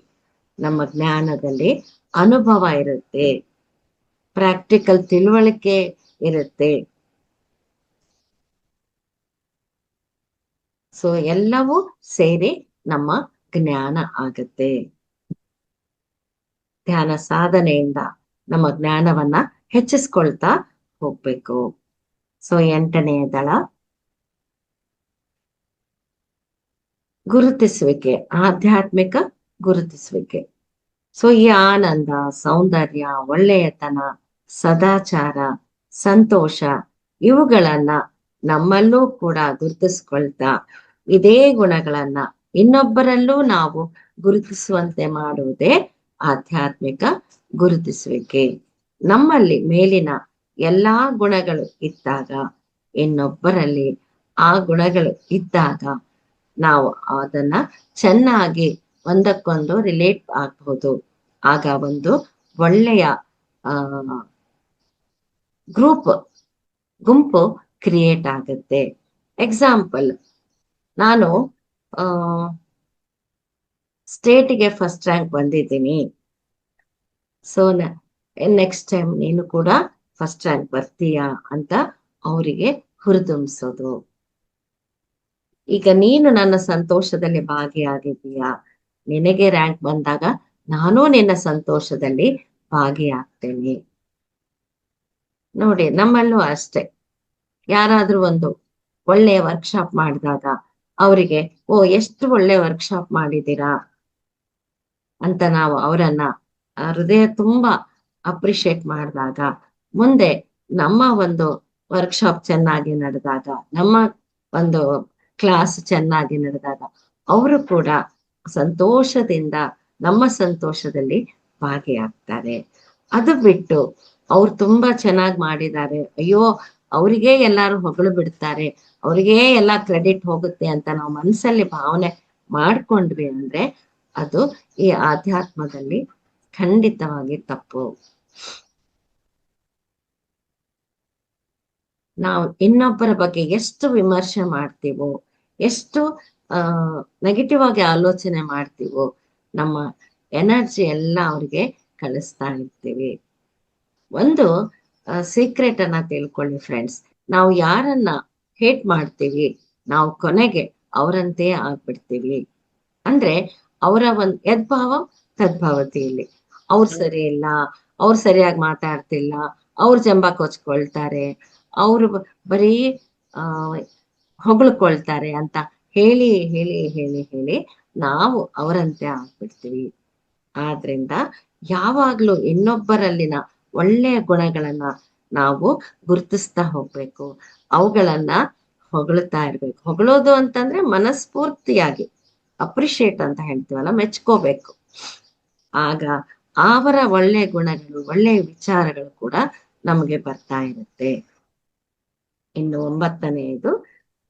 ನಮ್ಮ ಜ್ಞಾನದಲ್ಲಿ ಅನುಭವ ಇರುತ್ತೆ, ಪ್ರಾಕ್ಟಿಕಲ್ ತಿಳುವಳಿಕೆ ಇರುತ್ತೆ. ಸೊ ಎಲ್ಲವೂ ಸೇರಿ ನಮ್ಮ ಜ್ಞಾನ ಆಗತ್ತೆ. ಧ್ಯಾನ ಸಾಧನೆಯಿಂದ ನಮ್ಮ ಜ್ಞಾನವನ್ನ ಹೆಚ್ಚಿಸ್ಕೊಳ್ತಾ ಹೋಗ್ಬೇಕು. ಸೊ 8ನೇ ದಳ ಗುರುತಿಸುವಿಕೆ, ಆಧ್ಯಾತ್ಮಿಕ ಗುರುತಿಸುವಿಕೆ. ಸೊ ಈ ಆನಂದ, ಸೌಂದರ್ಯ, ಒಳ್ಳೆಯತನ, ಸದಾಚಾರ, ಸಂತೋಷ ಇವುಗಳನ್ನ ನಮ್ಮಲ್ಲೂ ಕೂಡ ಗುರುತಿಸ್ಕೊಳ್ತಾ ಇದೇ ಗುಣಗಳನ್ನ ಇನ್ನೊಬ್ಬರಲ್ಲೂ ನಾವು ಗುರುತಿಸುವಂತೆ ಮಾಡುವುದೇ ಆಧ್ಯಾತ್ಮಿಕ ಗುರುತಿಸುವಿಕೆ. ನಮ್ಮಲ್ಲಿ ಮೇಲಿನ ಎಲ್ಲಾ ಗುಣಗಳು ಇದ್ದಾಗ, ಇನ್ನೊಬ್ಬರಲ್ಲಿ ಆ ಗುಣಗಳು ಇದ್ದಾಗ ನಾವು ಅದನ್ನ ಚೆನ್ನಾಗಿ ಒಂದಕ್ಕೊಂದು ರಿಲೇಟ್ ಆಗ್ಬಹುದು. ಆಗ ಒಂದು ಒಳ್ಳೆಯ ಗುಂಪು ಕ್ರಿಯೇಟ್ ಆಗುತ್ತೆ. ಎಕ್ಸಾಂಪಲ್, ನಾನು ಸ್ಟೇಟಿಗೆ ಫಸ್ಟ್ ರ್ಯಾಂಕ್ ಬಂದಿದ್ದೀನಿ, ಸೊ ನೆಕ್ಸ್ಟ್ ಟೈಮ್ ನೀನು ಕೂಡ ಫಸ್ಟ್ ರ್ಯಾಂಕ್ ಬರ್ತೀಯಾ ಅಂತ ಅವರಿಗೆ ಹುರಿದುಂಬಿಸೋದು. ಈಗ ನೀನು ನನ್ನ ಸಂತೋಷದಲ್ಲಿ ಭಾಗಿಯಾಗಿದ್ದೀಯಾ, ನಿನಗೆ ರ್ಯಾಂಕ್ ಬಂದಾಗ ನಾನು ನಿನ್ನ ಸಂತೋಷದಲ್ಲಿ ಭಾಗಿಯಾಗ್ತೇನೆ. ನೋಡಿ, ನಮ್ಮಲ್ಲೂ ಅಷ್ಟೆ, ಯಾರಾದ್ರೂ ಒಂದು ಒಳ್ಳೆಯ ವರ್ಕ್ಶಾಪ್ ಮಾಡಿದಾಗ ಅವರಿಗೆ ಓ ಎಷ್ಟು ಒಳ್ಳೆ ವರ್ಕ್ಶಾಪ್ ಮಾಡಿದೀರಾ ಅಂತ ನಾವು ಅವರನ್ನ ಹೃದಯ ತುಂಬಾ ಅಪ್ರಿಶಿಯೇಟ್ ಮಾಡಿದಾಗ, ಮುಂದೆ ನಮ್ಮ ಒಂದು ವರ್ಕ್ಶಾಪ್ ಚೆನ್ನಾಗಿ ನಡೆದಾಗ, ನಮ್ಮ ಒಂದು ಕ್ಲಾಸ್ ಚೆನ್ನಾಗಿ ನಡೆದಾಗ ಅವರು ಕೂಡ ಸಂತೋಷದಿಂದ ನಮ್ಮ ಸಂತೋಷದಲ್ಲಿ ಭಾಗಿಯಾಗ್ತಾರೆ. ಅದು ಬಿಟ್ಟು ಅವ್ರು ತುಂಬಾ ಚೆನ್ನಾಗಿ ಮಾಡಿದ್ದಾರೆ, ಅಯ್ಯೋ ಅವರಿಗೇ ಎಲ್ಲಾರು ಹೊಗಳು ಬಿಡ್ತಾರೆ, ಅವರಿಗೇ ಎಲ್ಲಾ ಕ್ರೆಡಿಟ್ ಹೋಗುತ್ತೆ ಅಂತ ನಾವು ಮನಸ್ಸಲ್ಲಿ ಭಾವನೆ ಮಾಡ್ಕೊಂಡ್ವಿ ಅಂದ್ರೆ ಅದು ಈ ಆಧ್ಯಾತ್ಮದಲ್ಲಿ ಖಂಡಿತವಾಗಿ ತಪ್ಪು. ನಾವು ಇನ್ನೊಬ್ಬರ ಬಗ್ಗೆ ಎಷ್ಟು ವಿಮರ್ಶೆ ಮಾಡ್ತೀವೋ, ಎಷ್ಟು ನೆಗೆಟಿವ್ ಆಗಿ ಆಲೋಚನೆ ಮಾಡ್ತೀವೋ, ನಮ್ಮ ಎನರ್ಜಿ ಎಲ್ಲ ಅವ್ರಿಗೆ ಕಳಿಸ್ತಾ ಇರ್ತೀವಿ. ಒಂದು ಸೀಕ್ರೆಟ್ ಅನ್ನ ತಿಳ್ಕೊಳ್ಳಿ ಫ್ರೆಂಡ್ಸ್, ನಾವು ಯಾರನ್ನ ಹೇಟ್ ಮಾಡ್ತೀವಿ ನಾವು ಕೊನೆಗೆ ಅವರಂತೆ ಆಗ್ಬಿಡ್ತೀವಿ. ಅಂದ್ರೆ ಅವರ ಒಂದ್ ಯದ್ಭಾವ ತದ್ಭಾವತಿಯಲ್ಲಿ, ಅವ್ರು ಸರಿ ಇಲ್ಲ, ಅವ್ರು ಸರಿಯಾಗಿ ಮಾತಾಡ್ತಿಲ್ಲ, ಅವ್ರು ಜಂಬ ಕೊಚ್ಕೊಳ್ತಾರೆ, ಅವ್ರು ಬರೀ ಆ ಹೊಗಳ್ಕೊಳ್ತಾರೆ ಅಂತ ಹೇಳಿ ಹೇಳಿ ಹೇಳಿ ಹೇಳಿ ನಾವು ಅವರಂತೆ ಆಗ್ಬಿಡ್ತೀವಿ. ಆದ್ರಿಂದ ಯಾವಾಗ್ಲೂ ಇನ್ನೊಬ್ಬರಲ್ಲಿನ ಒಳ್ಳೆಯ ಗುಣಗಳನ್ನ ನಾವು ಗುರುತಿಸ್ತಾ ಹೋಗ್ಬೇಕು, ಅವುಗಳನ್ನ ಹೊಗಳ್ತಾ ಇರ್ಬೇಕು. ಹೊಗಳೋದು ಅಂತಂದ್ರೆ ಮನಸ್ಫೂರ್ತಿಯಾಗಿ ಅಪ್ರಿಶಿಯೇಟ್ ಅಂತ ಹೇಳ್ತೀವಲ್ಲ, ಮೆಚ್ಕೋಬೇಕು. ಆಗ ಅವರ ಒಳ್ಳೆ ಗುಣಗಳು, ಒಳ್ಳೆಯ ವಿಚಾರಗಳು ಕೂಡ ನಮಗೆ ಬರ್ತಾ ಇರುತ್ತೆ. ಇನ್ನು 9ನೇದು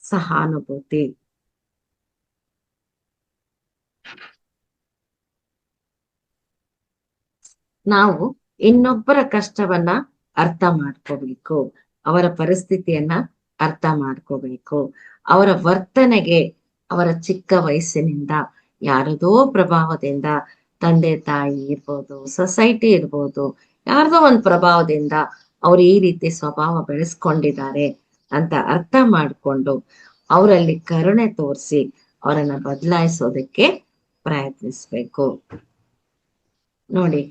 ಸಹಾನುಭೂತಿ. ನಾವು ಇನ್ನೊಬ್ಬರ ಕಷ್ಟವನ್ನ ಅರ್ಥ ಮಾಡ್ಕೋಬೇಕು, ಅವರ ಪರಿಸ್ಥಿತಿಯನ್ನ ಅರ್ಥ ಮಾಡ್ಕೋಬೇಕು. ಅವರ ವರ್ತನೆಗೆ ಅವರ ಚಿಕ್ಕ ವಯಸ್ಸಿನಿಂದ ಯಾರದೋ ಪ್ರಭಾವದಿಂದ, ತಂದೆ ತಾಯಿ ಇರ್ಬೋದು, ಸೊಸೈಟಿ ಇರ್ಬೋದು, ಯಾರ್ದೋ ಒಂದು ಪ್ರಭಾವದಿಂದ ಅವ್ರು ಈ ರೀತಿ ಸ್ವಭಾವ ಬೆಳೆಸ್ಕೊಂಡಿದ್ದಾರೆ ಅಂತ ಅರ್ಥ ಮಾಡ್ಕೊಂಡು ಅವರಲ್ಲಿ ಕರುಣೆ ತೋರಿಸಿ ಅವರನ್ನ ಬದಲಾಯಿಸೋದಕ್ಕೆ ಪ್ರಯತ್ನಿಸ್ಬೇಕು. ನೋಡಿ,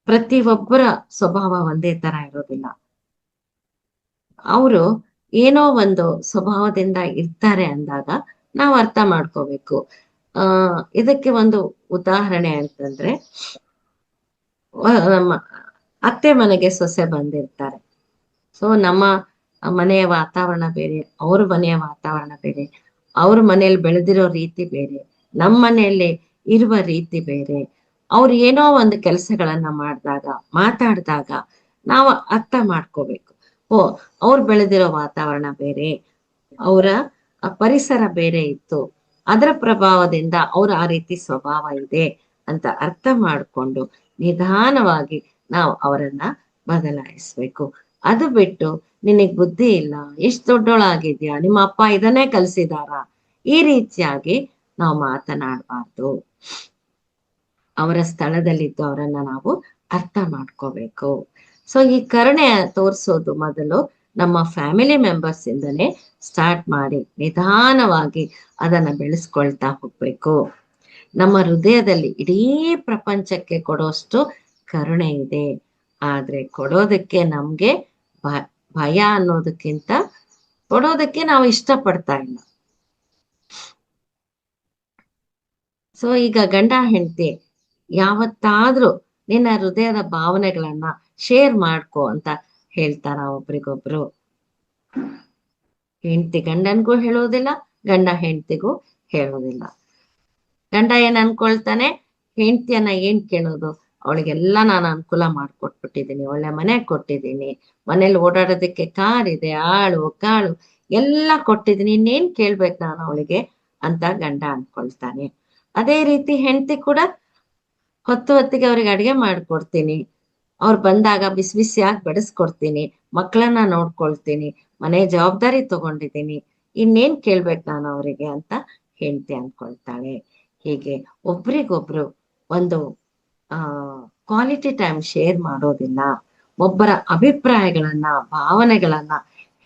ಪ್ರತಿಯೊಬ್ಬರ ಸ್ವಭಾವ ಒಂದೇ ತರ ಇರೋದಿಲ್ಲ. ಅವರು ಏನೋ ಒಂದು ಸ್ವಭಾವದಿಂದ ಇರ್ತಾರೆ ಅಂದಾಗ ನಾವು ಅರ್ಥ ಮಾಡ್ಕೋಬೇಕು. ಇದಕ್ಕೆ ಒಂದು ಉದಾಹರಣೆ ಅಂತಂದ್ರೆ, ನಮ್ಮ ಅತ್ತೆ ಮನೆಗೆ ಸೊಸೆ ಬಂದಿರ್ತಾರೆ. ಸೊ ನಮ್ಮ ಮನೆಯ ವಾತಾವರಣ ಬೇರೆ, ಅವ್ರ ಮನೆಯ ವಾತಾವರಣ ಬೇರೆ, ಅವ್ರ ಮನೆಯಲ್ಲಿ ಬೆಳೆದಿರೋ ರೀತಿ ಬೇರೆ, ನಮ್ಮ ಮನೆಯಲ್ಲಿ ಇರುವ ರೀತಿ ಬೇರೆ. ಅವ್ರು ಏನೋ ಒಂದು ಕೆಲಸಗಳನ್ನ ಮಾಡಿದಾಗ, ಮಾತಾಡಿದಾಗ ನಾವು ಅರ್ಥ ಮಾಡ್ಕೋಬೇಕು. ಓ, ಅವ್ರು ಬೆಳೆದಿರೋ ವಾತಾವರಣ ಬೇರೆ, ಅವರ ಪರಿಸರ ಬೇರೆ ಇತ್ತು, ಅದರ ಪ್ರಭಾವದಿಂದ ಅವ್ರ ಆ ರೀತಿ ಸ್ವಭಾವ ಇದೆ ಅಂತ ಅರ್ಥ ಮಾಡಿಕೊಂಡು ನಿಧಾನವಾಗಿ ನಾವು ಅವರನ್ನ ಬದಲಾಯಿಸ್ಬೇಕು. ಅದು ಬಿಟ್ಟು ನಿನಗ್ ಬುದ್ಧಿ ಇಲ್ಲ, ಎಷ್ಟ್ ದೊಡ್ಡೋಳಾಗಿದ್ಯಾ, ನಿಮ್ಮ ಅಪ್ಪ ಇದನ್ನೇ ಕಲಿಸಿದಾರ, ಈ ರೀತಿಯಾಗಿ ನಾವು ಮಾತನಾಡಬಾರ್ದು. ಅವರ ಸ್ಥಳದಲ್ಲಿದ್ದು ಅವರನ್ನ ನಾವು ಅರ್ಥ ಮಾಡ್ಕೋಬೇಕು. ಸೊ ಈ ಕರುಣೆ ತೋರಿಸೋದು ಮೊದಲು ನಮ್ಮ ಫ್ಯಾಮಿಲಿ ಮೆಂಬರ್ಸ್ ಇಂದನೇ ಸ್ಟಾರ್ಟ್ ಮಾಡಿ ನಿಧಾನವಾಗಿ ಅದನ್ನ ಬೆಳೆಸ್ಕೊಳ್ತಾ ಹೋಗ್ಬೇಕು. ನಮ್ಮ ಹೃದಯದಲ್ಲಿ ಇಡೀ ಪ್ರಪಂಚಕ್ಕೆ ಕೊಡೋಷ್ಟು ಕರುಣೆ ಇದೆ, ಆದ್ರೆ ಕೊಡೋದಕ್ಕೆ ನಮ್ಗೆ ಭಯ ಅನ್ನೋದಕ್ಕಿಂತ ಕೊಡೋದಕ್ಕೆ ನಾವು ಇಷ್ಟಪಡ್ತಾ ಇಲ್ಲ. ಸೊ ಈಗ ಗಂಡ ಹೆಂಡತಿ ಯಾವತ್ತಾದ್ರೂ ನಿನ್ನ ಹೃದಯದ ಭಾವನೆಗಳನ್ನ ಶೇರ್ ಮಾಡ್ಕೋ ಅಂತ ಹೇಳ್ತಾರ ಒಬ್ರಿಗೊಬ್ರು? ಹೆಂಡತಿ ಗಂಡನ್ಗೂ ಹೇಳೋದಿಲ್ಲ, ಗಂಡ ಹೆಂಡತಿಗೂ ಹೇಳೋದಿಲ್ಲ. ಗಂಡ ಏನ್ ಅನ್ಕೊಳ್ತಾನೆ, ಹೆಂಡತಿಯನ್ನ ಏನ್ ಕೇಳೋದು, ಅವಳಿಗೆಲ್ಲ ನಾನು ಅನುಕೂಲ ಮಾಡ್ಕೊಟ್ಬಿಟ್ಟಿದ್ದೀನಿ, ಒಳ್ಳೆ ಮನೆ ಕೊಟ್ಟಿದ್ದೀನಿ, ಮನೇಲಿ ಓಡಾಡೋದಕ್ಕೆ ಕಾರ್ ಇದೆ, ಆಳು ಕಾಳು ಎಲ್ಲ ಕೊಟ್ಟಿದ್ದೀನಿ, ಇನ್ನೇನ್ ಕೇಳ್ಬೇಕು ನಾನು ಅವಳಿಗೆ ಅಂತ ಗಂಡ ಅನ್ಕೊಳ್ತಾನೆ. ಅದೇ ರೀತಿ ಹೆಂಡತಿ ಕೂಡ ಹೊತ್ತಿಗೆ ಅವ್ರಿಗೆ ಅಡಿಗೆ ಮಾಡ್ಕೊಡ್ತೀನಿ, ಅವ್ರು ಬಂದಾಗ ಬಿಸಿ ಬಿಸಿಯಾಗಿ ಬಡಿಸ್ಕೊಡ್ತೀನಿ, ಮಕ್ಕಳನ್ನ ನೋಡ್ಕೊಳ್ತೀನಿ, ಮನೆ ಜವಾಬ್ದಾರಿ ತಗೊಂಡಿದ್ದೀನಿ, ಇನ್ನೇನ್ ಕೇಳ್ಬೇಕು ನಾನು ಅವರಿಗೆ ಅಂತ ಹೆಂಡತಿ ಅನ್ಕೊಳ್ತಾಳೆ. ಹೀಗೆ ಒಬ್ರಿಗೊಬ್ರು ಒಂದು ಕ್ವಾಲಿಟಿ ಟೈಮ್ ಶೇರ್ ಮಾಡೋದಿಲ್ಲ. ಒಬ್ಬರ ಅಭಿಪ್ರಾಯಗಳನ್ನ, ಭಾವನೆಗಳನ್ನ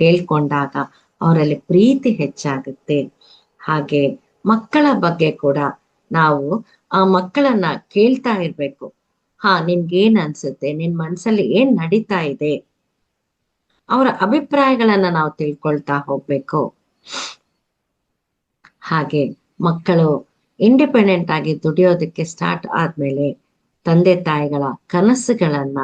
ಹೇಳ್ಕೊಂಡಾಗ ಅವರಲ್ಲಿ ಪ್ರೀತಿ ಹೆಚ್ಚಾಗುತ್ತೆ. ಹಾಗೆ ಮಕ್ಕಳ ಬಗ್ಗೆ ಕೂಡ ನಾವು ಆ ಮಕ್ಕಳನ್ನ ಕೇಳ್ತಾ ಇರ್ಬೇಕು. ನಿನ್ಗೇನ್ ಅನ್ಸುತ್ತೆ, ನಿನ್ ಮನ್ಸಲ್ಲಿ ಏನ್ ನಡೀತಾ ಇದೆ, ಅವರ ಅಭಿಪ್ರಾಯಗಳನ್ನ ನಾವು ತಿಳ್ಕೊಳ್ತಾ ಹೋಗ್ಬೇಕು. ಹಾಗೆ ಮಕ್ಕಳು ಇಂಡಿಪೆಂಡೆಂಟ್ ಆಗಿ ದುಡಿಯೋದಕ್ಕೆ ಸ್ಟಾರ್ಟ್ ಆದ್ಮೇಲೆ ತಂದೆ ತಾಯಿಗಳ ಕನಸುಗಳನ್ನ,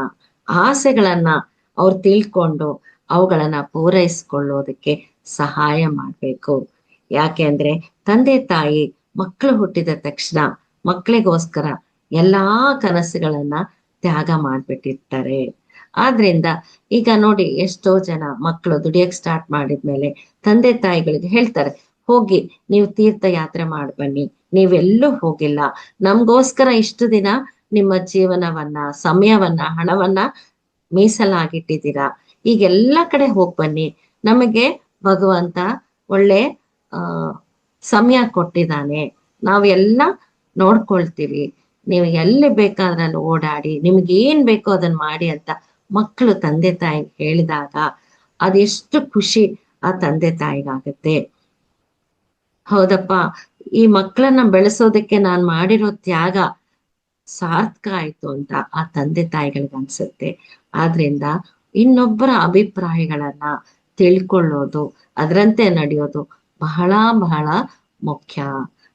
ಆಸೆಗಳನ್ನ ಅವ್ರು ತಿಳ್ಕೊಂಡು ಅವುಗಳನ್ನ ಪೂರೈಸ್ಕೊಳ್ಳೋದಕ್ಕೆ ಸಹಾಯ ಮಾಡ್ಬೇಕು. ಯಾಕೆ ಅಂದ್ರೆ ತಂದೆ ತಾಯಿ ಮಕ್ಕಳು ಹುಟ್ಟಿದ ತಕ್ಷಣ ಮಕ್ಕಳಿಗೋಸ್ಕರ ಎಲ್ಲಾ ಕನಸುಗಳನ್ನ ತ್ಯಾಗ ಮಾಡ್ಬಿಟ್ಟಿರ್ತಾರೆ. ಆದ್ರಿಂದ ಈಗ ನೋಡಿ, ಎಷ್ಟೋ ಜನ ಮಕ್ಕಳು ದುಡಿಯಕ್ ಸ್ಟಾರ್ಟ್ ಮಾಡಿದ್ಮೇಲೆ ತಂದೆ ತಾಯಿಗಳಿಗೆ ಹೇಳ್ತಾರೆ, ಹೋಗಿ ನೀವು ತೀರ್ಥಯಾತ್ರೆ ಮಾಡಿ ಬನ್ನಿ, ನೀವೆಲ್ಲೂ ಹೋಗಿಲ್ಲ, ನಮ್ಗೋಸ್ಕರ ಇಷ್ಟು ದಿನ ನಿಮ್ಮ ಜೀವನವನ್ನ, ಸಮಯವನ್ನ, ಹಣವನ್ನ ಮೀಸಲಾಗಿಟ್ಟಿದ್ದೀರಾ, ಈಗ ಎಲ್ಲ ಕಡೆ ಹೋಗ್ ಬನ್ನಿ, ನಮಗೆ ಭಗವಂತ ಒಳ್ಳೆ ಆ ಸಮಯ ಕೊಟ್ಟಿದ್ದಾನೆ, ನಾವೆಲ್ಲ ನೋಡ್ಕೊಳ್ತೀವಿ, ನೀವು ಎಲ್ಲಿ ಬೇಕಾದ್ರೆ ಅಲ್ಲಿ ಓಡಾಡಿ, ನಿಮ್ಗೆ ಏನ್ ಬೇಕೋ ಅದನ್ನ ಮಾಡಿ ಅಂತ ಮಕ್ಕಳು ತಂದೆ ತಾಯಿ ಹೇಳಿದಾಗ ಅದೆಷ್ಟು ಖುಷಿ ಆ ತಂದೆ ತಾಯಿಗಾಗತ್ತೆ. ಹೌದಪ್ಪ, ಈ ಮಕ್ಕಳನ್ನ ಬೆಳೆಸೋದಕ್ಕೆ ನಾನ್ ಮಾಡಿರೋ ತ್ಯಾಗ ಸಾರ್ಥಕ ಆಯ್ತು ಅಂತ ಆ ತಂದೆ ತಾಯಿಗಳಿಗೆ ಅನ್ಸುತ್ತೆ. ಆದ್ರಿಂದ ಇನ್ನೊಬ್ಬರ ಅಭಿಪ್ರಾಯಗಳನ್ನ ತಿಳ್ಕೊಳ್ಳೋದು, ಅದರಂತೆ ನಡೆಯೋದು ಬಹಳ ಬಹಳ ಮುಖ್ಯ.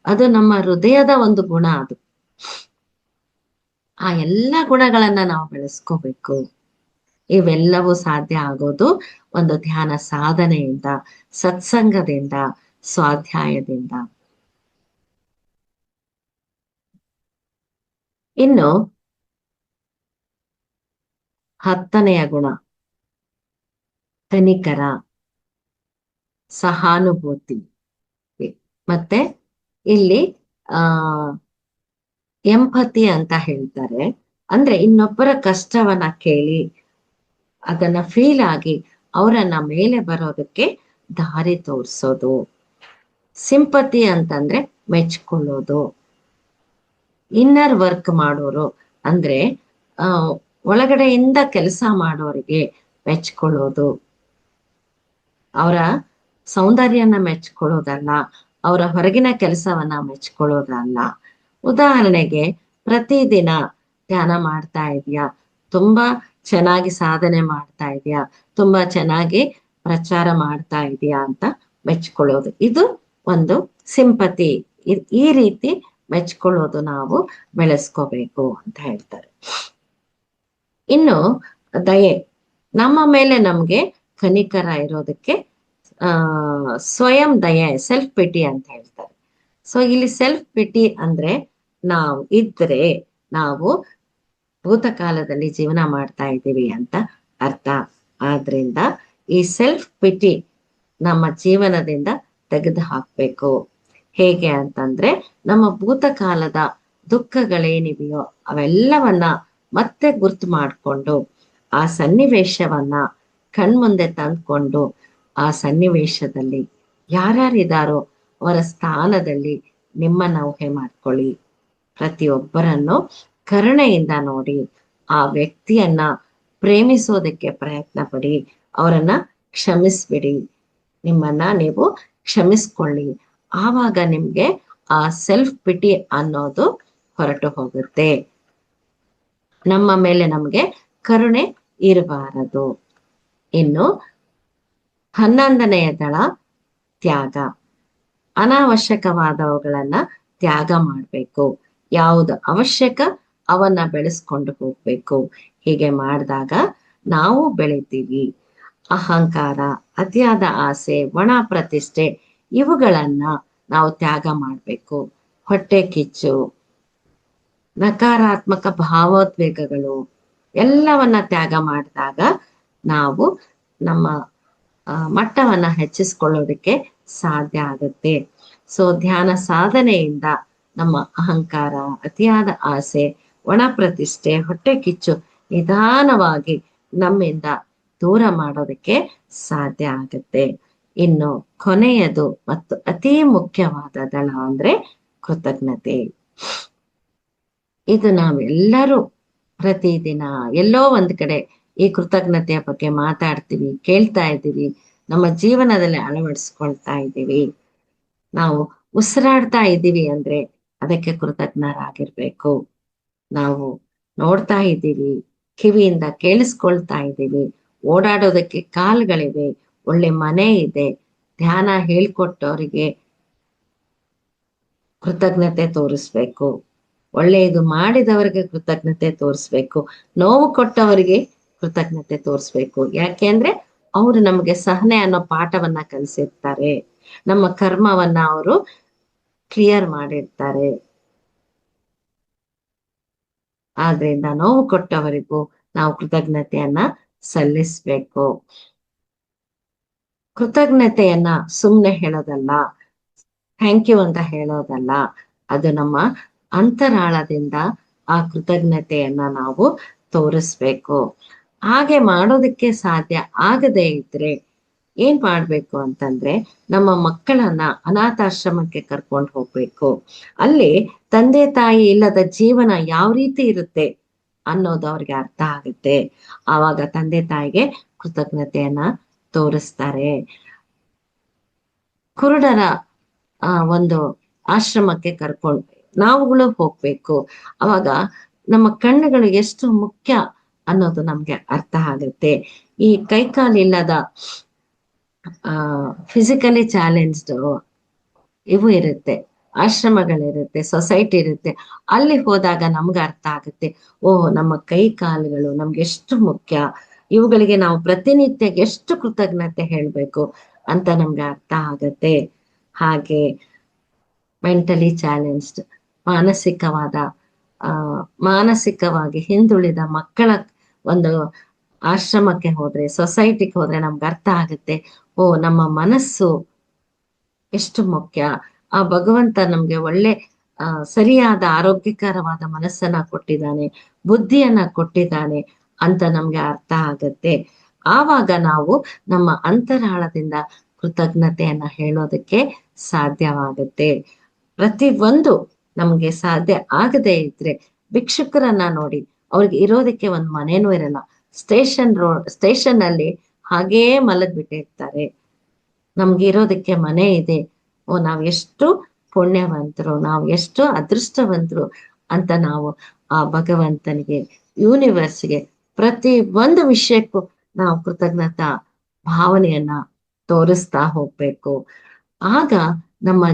ಅದು ನಮ್ಮ ಹೃದಯದ ಒಂದು ಗುಣ. ಅದು ಆ ಎಲ್ಲ ಗುಣಗಳನ್ನ ನಾವು ಬೆಳೆಸ್ಕೋಬೇಕು. ಇವೆಲ್ಲವೂ ಸಾಧ್ಯ ಆಗೋದು ಒಂದು ಧ್ಯಾನ ಸಾಧನೆಯಿಂದ, ಸತ್ಸಂಗದಿಂದ, ಸ್ವಾಧ್ಯಾಯದಿಂದ. ಇನ್ನು 10ನೆಯ ಗುಣ ಕನಿಕರ, ಸಹಾನುಭೂತಿ. ಮತ್ತೆ ಇಲ್ಲಿ ಆ ಎಂಪತಿ ಅಂತ ಹೇಳ್ತಾರೆ. ಅಂದ್ರೆ ಇನ್ನೊಬ್ಬರ ಕಷ್ಟವನ್ನ ಕೇಳಿ ಅದನ್ನ ಫೀಲ್ ಆಗಿ ಅವರನ್ನ ಮೇಲೆ ಬರೋದಕ್ಕೆ ದಾರಿ ತೋರಿಸೋದು. ಸಿಂಪತಿ ಅಂತಂದ್ರೆ ಮೆಚ್ಕೊಳ್ಳೋದು. ಇನ್ನರ್ ವರ್ಕ್ ಮಾಡೋರು ಅಂದ್ರೆ ಆ ಒಳಗಡೆಯಿಂದ ಕೆಲಸ ಮಾಡೋರಿಗೆ ಮೆಚ್ಕೊಳ್ಳೋದು. ಅವರ ಸೌಂದರ್ಯನ ಮೆಚ್ಕೊಳ್ಳೋದಲ್ಲ, ಅವರ ಹೊರಗಿನ ಕೆಲಸವನ್ನ ಮೆಚ್ಕೊಳ್ಳೋದಲ್ಲ. ಉದಾಹರಣೆಗೆ, ಪ್ರತಿದಿನ ಧ್ಯಾನ ಮಾಡ್ತಾ ಇದೆಯಾ, ತುಂಬಾ ಚೆನ್ನಾಗಿ ಸಾಧನೆ ಮಾಡ್ತಾ ಇದೆಯಾ, ತುಂಬಾ ಚೆನ್ನಾಗಿ ಪ್ರಚಾರ ಮಾಡ್ತಾ ಇದೆಯಾ ಅಂತ ಮೆಚ್ಕೊಳ್ಳೋದು. ಇದು ಒಂದು ಸಿಂಪತಿ. ಈ ರೀತಿ ಮೆಚ್ಕೊಳ್ಳೋದು ನಾವು ಬೆಳೆಸ್ಕೋಬೇಕು ಅಂತ ಹೇಳ್ತಾರೆ. ಇನ್ನು ದಯೆ, ನಮ್ಮ ಮೇಲೆ ನಮ್ಗೆ ಕನಿಕರ ಇರೋದಕ್ಕೆ ಸ್ವಯಂ ದಯೆ, ಸೆಲ್ಫ್ ಪಿಟಿ ಅಂತ ಹೇಳ್ತಾರೆ. ಸೊ ಇಲ್ಲಿ ಸೆಲ್ಫ್ ಪಿಟಿ ಅಂದ್ರೆ ನಾವು ಭೂತಕಾಲದಲ್ಲಿ ಜೀವನ ಮಾಡ್ತಾ ಇದ್ದೀವಿ ಅಂತ ಅರ್ಥ. ಆದ್ರಿಂದ ಈ ಸೆಲ್ಫ್ ಪಿಟಿ ನಮ್ಮ ಜೀವನದಿಂದ ತೆಗೆದು ಹಾಕ್ಬೇಕು. ಹೇಗೆ ಅಂತಂದ್ರೆ, ನಮ್ಮ ಭೂತಕಾಲದ ದುಃಖಗಳೇನಿವೆಯೋ ಅವೆಲ್ಲವನ್ನ ಮತ್ತೆ ಗುರ್ತು ಮಾಡಿಕೊಂಡು ಆ ಸನ್ನಿವೇಶವನ್ನ ಕಣ್ಮುಂದೆ ತಂದ್ಕೊಂಡು ಆ ಸನ್ನಿವೇಶದಲ್ಲಿ ಯಾರ್ಯಾರಿದಾರೋ ಅವರ ಸ್ಥಾನದಲ್ಲಿ ನಿಮ್ಮನ್ನ ಊಹೆ ಮಾಡ್ಕೊಳ್ಳಿ. ಪ್ರತಿಯೊಬ್ಬರನ್ನು ಕರುಣೆಯಿಂದ ನೋಡಿ, ಆ ವ್ಯಕ್ತಿಯನ್ನ ಪ್ರೇಮಿಸೋದಕ್ಕೆ ಪ್ರಯತ್ನ ಪಡಿ, ಅವರನ್ನ ಕ್ಷಮಿಸ್ಬಿಡಿ, ನಿಮ್ಮನ್ನ ನೀವು ಕ್ಷಮಿಸ್ಕೊಳ್ಳಿ. ಆವಾಗ ನಿಮ್ಗೆ ಆ ಸೆಲ್ಫ್ ಪಿಟಿ ಅನ್ನೋದು ಹೊರಟು ಹೋಗುತ್ತೆ. ನಮ್ಮ ಮೇಲೆ ನಮ್ಗೆ ಕರುಣೆ ಇರಬಾರದು. ಇನ್ನು 11ನೆಯ ದಳ ತ್ಯಾಗ. ಅನಾವಶ್ಯಕವಾದವುಗಳನ್ನ ತ್ಯಾಗ ಮಾಡ್ಬೇಕು. ಯಾವುದು ಅವಶ್ಯಕ ಅವನ್ನ ಬೆಳೆಸ್ಕೊಂಡು ಹೋಗ್ಬೇಕು. ಹೀಗೆ ಮಾಡಿದಾಗ ನಾವು ಬೆಳಿತೀವಿ. ಅಹಂಕಾರ, ಅತಿಯಾದ ಆಸೆ, ಒಣ ಪ್ರತಿಷ್ಠೆ ಇವುಗಳನ್ನ ನಾವು ತ್ಯಾಗ ಮಾಡ್ಬೇಕು. ಹೊಟ್ಟೆ ಕಿಚ್ಚು, ನಕಾರಾತ್ಮಕ ಭಾವೋದ್ವೇಗಗಳು ಎಲ್ಲವನ್ನ ತ್ಯಾಗ ಮಾಡಿದಾಗ ನಾವು ನಮ್ಮ ಮಟ್ಟವನ್ನ ಹೆಚ್ಚಿಸ್ಕೊಳ್ಳೋದಕ್ಕೆ ಸಾಧ್ಯ ಆಗುತ್ತೆ. ಸೊ ಧ್ಯಾನ ಸಾಧನೆಯಿಂದ ನಮ್ಮ ಅಹಂಕಾರ, ಅತಿಯಾದ ಆಸೆ, ಒಣ ಪ್ರತಿಷ್ಠೆ, ಹೊಟ್ಟೆ ಕಿಚ್ಚು ನಿಧಾನವಾಗಿ ನಮ್ಮಿಂದ ದೂರ ಮಾಡೋದಕ್ಕೆ ಸಾಧ್ಯ ಆಗುತ್ತೆ. ಇನ್ನು ಕೊನೆಯದು ಮತ್ತು ಅತಿ ಮುಖ್ಯವಾದ ದಳ ಅಂದ್ರೆ ಕೃತಜ್ಞತೆ. ಇದು ನಾವೆಲ್ಲರೂ ಪ್ರತಿದಿನ ಎಲ್ಲೋ ಒಂದ್ ಕಡೆ ಈ ಕೃತಜ್ಞತೆಯ ಬಗ್ಗೆ ಮಾತಾಡ್ತೀವಿ, ಕೇಳ್ತಾ ಇದ್ದೀವಿ, ನಮ್ಮ ಜೀವನದಲ್ಲಿ ಅಳವಡಿಸ್ಕೊಳ್ತಾ ಇದ್ದೀವಿ. ನಾವು ಉಸಿರಾಡ್ತಾ ಇದ್ದೀವಿ ಅಂದ್ರೆ ಅದಕ್ಕೆ ಕೃತಜ್ಞರಾಗಿರ್ಬೇಕು. ನಾವು ನೋಡ್ತಾ ಇದ್ದೀವಿ, ಕಿವಿಯಿಂದ ಕೇಳಿಸ್ಕೊಳ್ತಾ ಇದ್ದೀವಿ, ಓಡಾಡೋದಕ್ಕೆ ಕಾಲ್ಗಳಿವೆ, ಒಳ್ಳೆ ಮನೆ ಇದೆ, ಧ್ಯಾನ ಹೇಳ್ಕೊಟ್ಟವರಿಗೆ ಕೃತಜ್ಞತೆ ತೋರಿಸ್ಬೇಕು. ಒಳ್ಳೆಯದು ಮಾಡಿದವರಿಗೆ ಕೃತಜ್ಞತೆ ತೋರಿಸ್ಬೇಕು. ನೋವು ಕೊಟ್ಟವರಿಗೆ ಕೃತಜ್ಞತೆ ತೋರಿಸ್ಬೇಕು. ಯಾಕೆಂದ್ರೆ ಅವರು ನಮಗೆ ಸಹನೆ ಅನ್ನೋ ಪಾಠವನ್ನ ಕಲಿಸಿರ್ತಾರೆ. ನಮ್ಮ ಕರ್ಮವನ್ನ ಅವರು ಕ್ಲಿಯರ್ ಮಾಡಿರ್ತಾರೆ. ಆದ್ರಿಂದ ನೋವು ಕೊಟ್ಟವರಿಗೂ ನಾವು ಕೃತಜ್ಞತೆಯನ್ನ ಸಲ್ಲಿಸ್ಬೇಕು. ಕೃತಜ್ಞತೆಯನ್ನ ಸುಮ್ನೆ ಹೇಳೋದಲ್ಲ, ಥ್ಯಾಂಕ್ ಯು ಅಂತ ಹೇಳೋದಲ್ಲ, ಅದು ನಮ್ಮ ಅಂತರಾಳದಿಂದ ಆ ಕೃತಜ್ಞತೆಯನ್ನ ನಾವು ತೋರಿಸ್ಬೇಕು. ಹಾಗೆ ಮಾಡೋದಕ್ಕೆ ಸಾಧ್ಯ ಆಗದೇ ಇದ್ರೆ ಏನ್ ಮಾಡ್ಬೇಕು ಅಂತಂದ್ರೆ, ನಮ್ಮ ಮಕ್ಕಳನ್ನ ಅನಾಥಾಶ್ರಮಕ್ಕೆ ಕರ್ಕೊಂಡು ಹೋಗ್ಬೇಕು. ಅಲ್ಲಿ ತಂದೆ ತಾಯಿ ಇಲ್ಲದ ಜೀವನ ಯಾವ ರೀತಿ ಇರುತ್ತೆ ಅನ್ನೋದು ಅವ್ರಿಗೆ ಅರ್ಥ ಆಗುತ್ತೆ. ಆವಾಗ ತಂದೆ ತಾಯಿಗೆ ಕೃತಜ್ಞತೆಯನ್ನ ತೋರಿಸ್ತಾರೆ. ಕುರುಡರ ಒಂದು ಆಶ್ರಮಕ್ಕೆ ಕರ್ಕೊಂಡು ನಾವುಗಳು ಹೋಗ್ಬೇಕು. ಅವಾಗ ನಮ್ಮ ಕಣ್ಣುಗಳು ಎಷ್ಟು ಮುಖ್ಯ ಅನ್ನೋದು ನಮ್ಗೆ ಅರ್ಥ ಆಗುತ್ತೆ. ಈ ಕೈಕಾಲಿಲ್ಲದ ಫಿಸಿಕಲಿ ಚಾಲೆಂಜ್ಡ್ ಇವು ಇರುತ್ತೆ, ಆಶ್ರಮಗಳಿರುತ್ತೆ, ಸೊಸೈಟಿ ಇರುತ್ತೆ. ಅಲ್ಲಿ ಹೋದಾಗ ನಮ್ಗೆ ಅರ್ಥ ಆಗುತ್ತೆ, ಓಹ್ ನಮ್ಮ ಕೈ ಕಾಲುಗಳು ನಮ್ಗೆ ಎಷ್ಟು ಮುಖ್ಯ, ಇವುಗಳಿಗೆ ನಾವು ಪ್ರತಿನಿತ್ಯ ಎಷ್ಟು ಕೃತಜ್ಞತೆ ಹೇಳ್ಬೇಕು ಅಂತ ನಮ್ಗೆ ಅರ್ಥ ಆಗತ್ತೆ. ಹಾಗೆ ಮೆಂಟಲಿ ಚಾಲೆಂಜ್ಡ್, ಮಾನಸಿಕವಾದ ಮಾನಸಿಕವಾಗಿ ಹಿಂದುಳಿದ ಮಕ್ಕಳ ಒಂದು ಆಶ್ರಮಕ್ಕೆ ಹೋದ್ರೆ, ಸೊಸೈಟಿಗೆ ಹೋದ್ರೆ ನಮ್ಗೆ ಅರ್ಥ ಆಗುತ್ತೆ, ಓ ನಮ್ಮ ಮನಸ್ಸು ಎಷ್ಟು ಮುಖ್ಯ. ಆ ಭಗವಂತ ನಮ್ಗೆ ಒಳ್ಳೆ ಸರಿಯಾದ ಆರೋಗ್ಯಕರವಾದ ಮನಸ್ಸನ್ನ ಕೊಟ್ಟಿದ್ದಾನೆ, ಬುದ್ಧಿಯನ್ನ ಕೊಟ್ಟಿದ್ದಾನೆ ಅಂತ ನಮ್ಗೆ ಅರ್ಥ ಆಗತ್ತೆ. ಆವಾಗ ನಾವು ನಮ್ಮ ಅಂತರಾಳದಿಂದ ಕೃತಜ್ಞತೆಯನ್ನ ಹೇಳೋದಕ್ಕೆ ಸಾಧ್ಯವಾಗುತ್ತೆ. ಪ್ರತಿ ಒಂದು ನಮ್ಗೆ ಸಾಧ್ಯ ಆಗದೆ ಇದ್ರೆ ಭಿಕ್ಷುಕರನ್ನ ನೋಡಿ, ಅವ್ರಿಗೆ ಇರೋದಕ್ಕೆ ಒಂದ್ ಮನೇನೂ ಇರಲ್ಲ, ಸ್ಟೇಷನ್ ಅಲ್ಲಿ ಹಾಗೇ ಮಲಗ್ಬಿಟ್ಟಿರ್ತಾರೆ. ನಮ್ಗೆ ಇರೋದಕ್ಕೆ ಮನೆ ಇದೆ, ಓ ನಾವ್ ಎಷ್ಟು ಪುಣ್ಯವಂತರು, ನಾವು ಎಷ್ಟು ಅದೃಷ್ಟವಂತರು ಅಂತ ನಾವು ಆ ಭಗವಂತನಿಗೆ, ಯೂನಿವರ್ಸ್ಗೆ, ಪ್ರತಿ ಒಂದು ವಿಷಯಕ್ಕೂ ನಾವು ಕೃತಜ್ಞತಾ ಭಾವನೆಯನ್ನ ತೋರಿಸ್ತಾ ಹೋಗ್ಬೇಕು. ಆಗ ನಮ್ಮ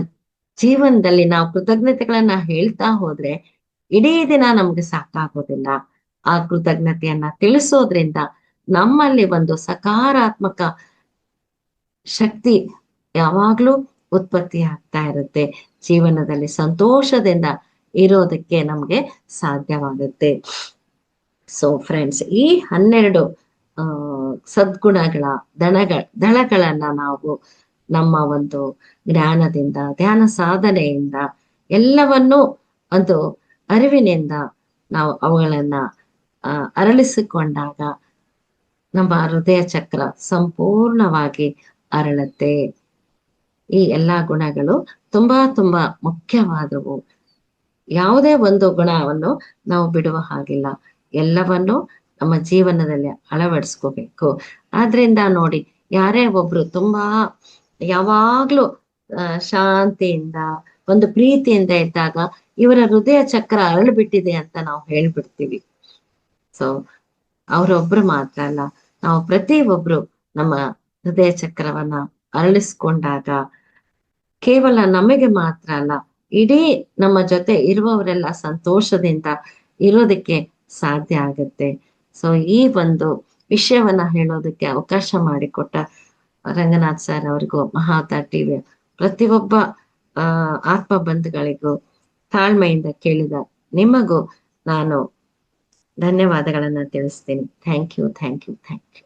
ಜೀವನದಲ್ಲಿ ನಾವು ಕೃತಜ್ಞತೆಗಳನ್ನ ಹೇಳ್ತಾ ಹೋದ್ರೆ ಇಡೀ ದಿನ ನಮ್ಗೆ ಸಾಕಾಗೋದಿಲ್ಲ. ಆ ಕೃತಜ್ಞತೆಯನ್ನ ತಿಳಿಸೋದ್ರಿಂದ ನಮ್ಮಲ್ಲಿ ಒಂದು ಸಕಾರಾತ್ಮಕ ಶಕ್ತಿ ಯಾವಾಗ್ಲೂ ಉತ್ಪತ್ತಿ ಆಗ್ತಾ ಇರುತ್ತೆ. ಜೀವನದಲ್ಲಿ ಸಂತೋಷದಿಂದ ಇರೋದಕ್ಕೆ ನಮ್ಗೆ ಸಾಧ್ಯವಾಗುತ್ತೆ. ಸೊ ಫ್ರೆಂಡ್ಸ್, ಈ 12 ಸದ್ಗುಣಗಳ ದಳಗಳನ್ನ ನಾವು ನಮ್ಮ ಒಂದು ಜ್ಞಾನದಿಂದ, ಧ್ಯಾನ ಸಾಧನೆಯಿಂದ, ಎಲ್ಲವನ್ನೂ ಒಂದು ಅರಿವಿನಿಂದ ನಾವು ಅವುಗಳನ್ನ ಅರಳಿಸಿಕೊಂಡಾಗ ನಮ್ಮ ಹೃದಯ ಚಕ್ರ ಸಂಪೂರ್ಣವಾಗಿ ಅರಳುತ್ತೆ. ಈ ಎಲ್ಲಾ ಗುಣಗಳು ತುಂಬಾ ತುಂಬಾ ಮುಖ್ಯವಾದವು. ಯಾವುದೇ ಒಂದು ಗುಣವನ್ನು ನಾವು ಬಿಡುವ ಹಾಗಿಲ್ಲ, ಎಲ್ಲವನ್ನು ನಮ್ಮ ಜೀವನದಲ್ಲಿ ಅಳವಡಿಸ್ಕೋಬೇಕು. ಆದ್ರಿಂದ ನೋಡಿ, ಯಾರೇ ಒಬ್ರು ತುಂಬಾ ಯಾವಾಗ್ಲೂ ಶಾಂತಿಯಿಂದ ಒಂದು ಪ್ರೀತಿಯಿಂದ ಇದ್ದಾಗ ಇವರ ಹೃದಯ ಚಕ್ರ ಅರಳು ಬಿಟ್ಟಿದೆ ಅಂತ ನಾವು ಹೇಳ್ಬಿಡ್ತೀವಿ. ಸೊ ಅವರೊಬ್ರು ಮಾತ್ರ ಅಲ್ಲ, ನಾವು ಪ್ರತಿ ಒಬ್ರು ನಮ್ಮ ಹೃದಯ ಚಕ್ರವನ್ನ ಅರಳಿಸ್ಕೊಂಡಾಗ ಕೇವಲ ನಮಗೆ ಮಾತ್ರ ಅಲ್ಲ, ಇಡೀ ನಮ್ಮ ಜೊತೆ ಇರುವವರೆಲ್ಲ ಸಂತೋಷದಿಂದ ಇರೋದಕ್ಕೆ ಸಾಧ್ಯ ಆಗುತ್ತೆ. ಸೊ ಈ ಒಂದು ವಿಷಯವನ್ನ ಹೇಳೋದಕ್ಕೆ ಅವಕಾಶ ಮಾಡಿಕೊಟ್ಟ ರಂಗನಾಥ್ ಸರ್ ಅವರಿಗೂ, ಮಹಾವತಾರ್ ಟಿವಿಯ ಪ್ರತಿಯೊಬ್ಬ ಆತ್ಮ ಬಂಧುಗಳಿಗೂ, ತಾಳ್ಮೆಯಿಂದ ಕೇಳಿದ ನಿಮಗೂ ನಾನು ಧನ್ಯವಾದಗಳನ್ನ ತಿಳಿಸ್ತೀನಿ. Thank you, thank you, thank you.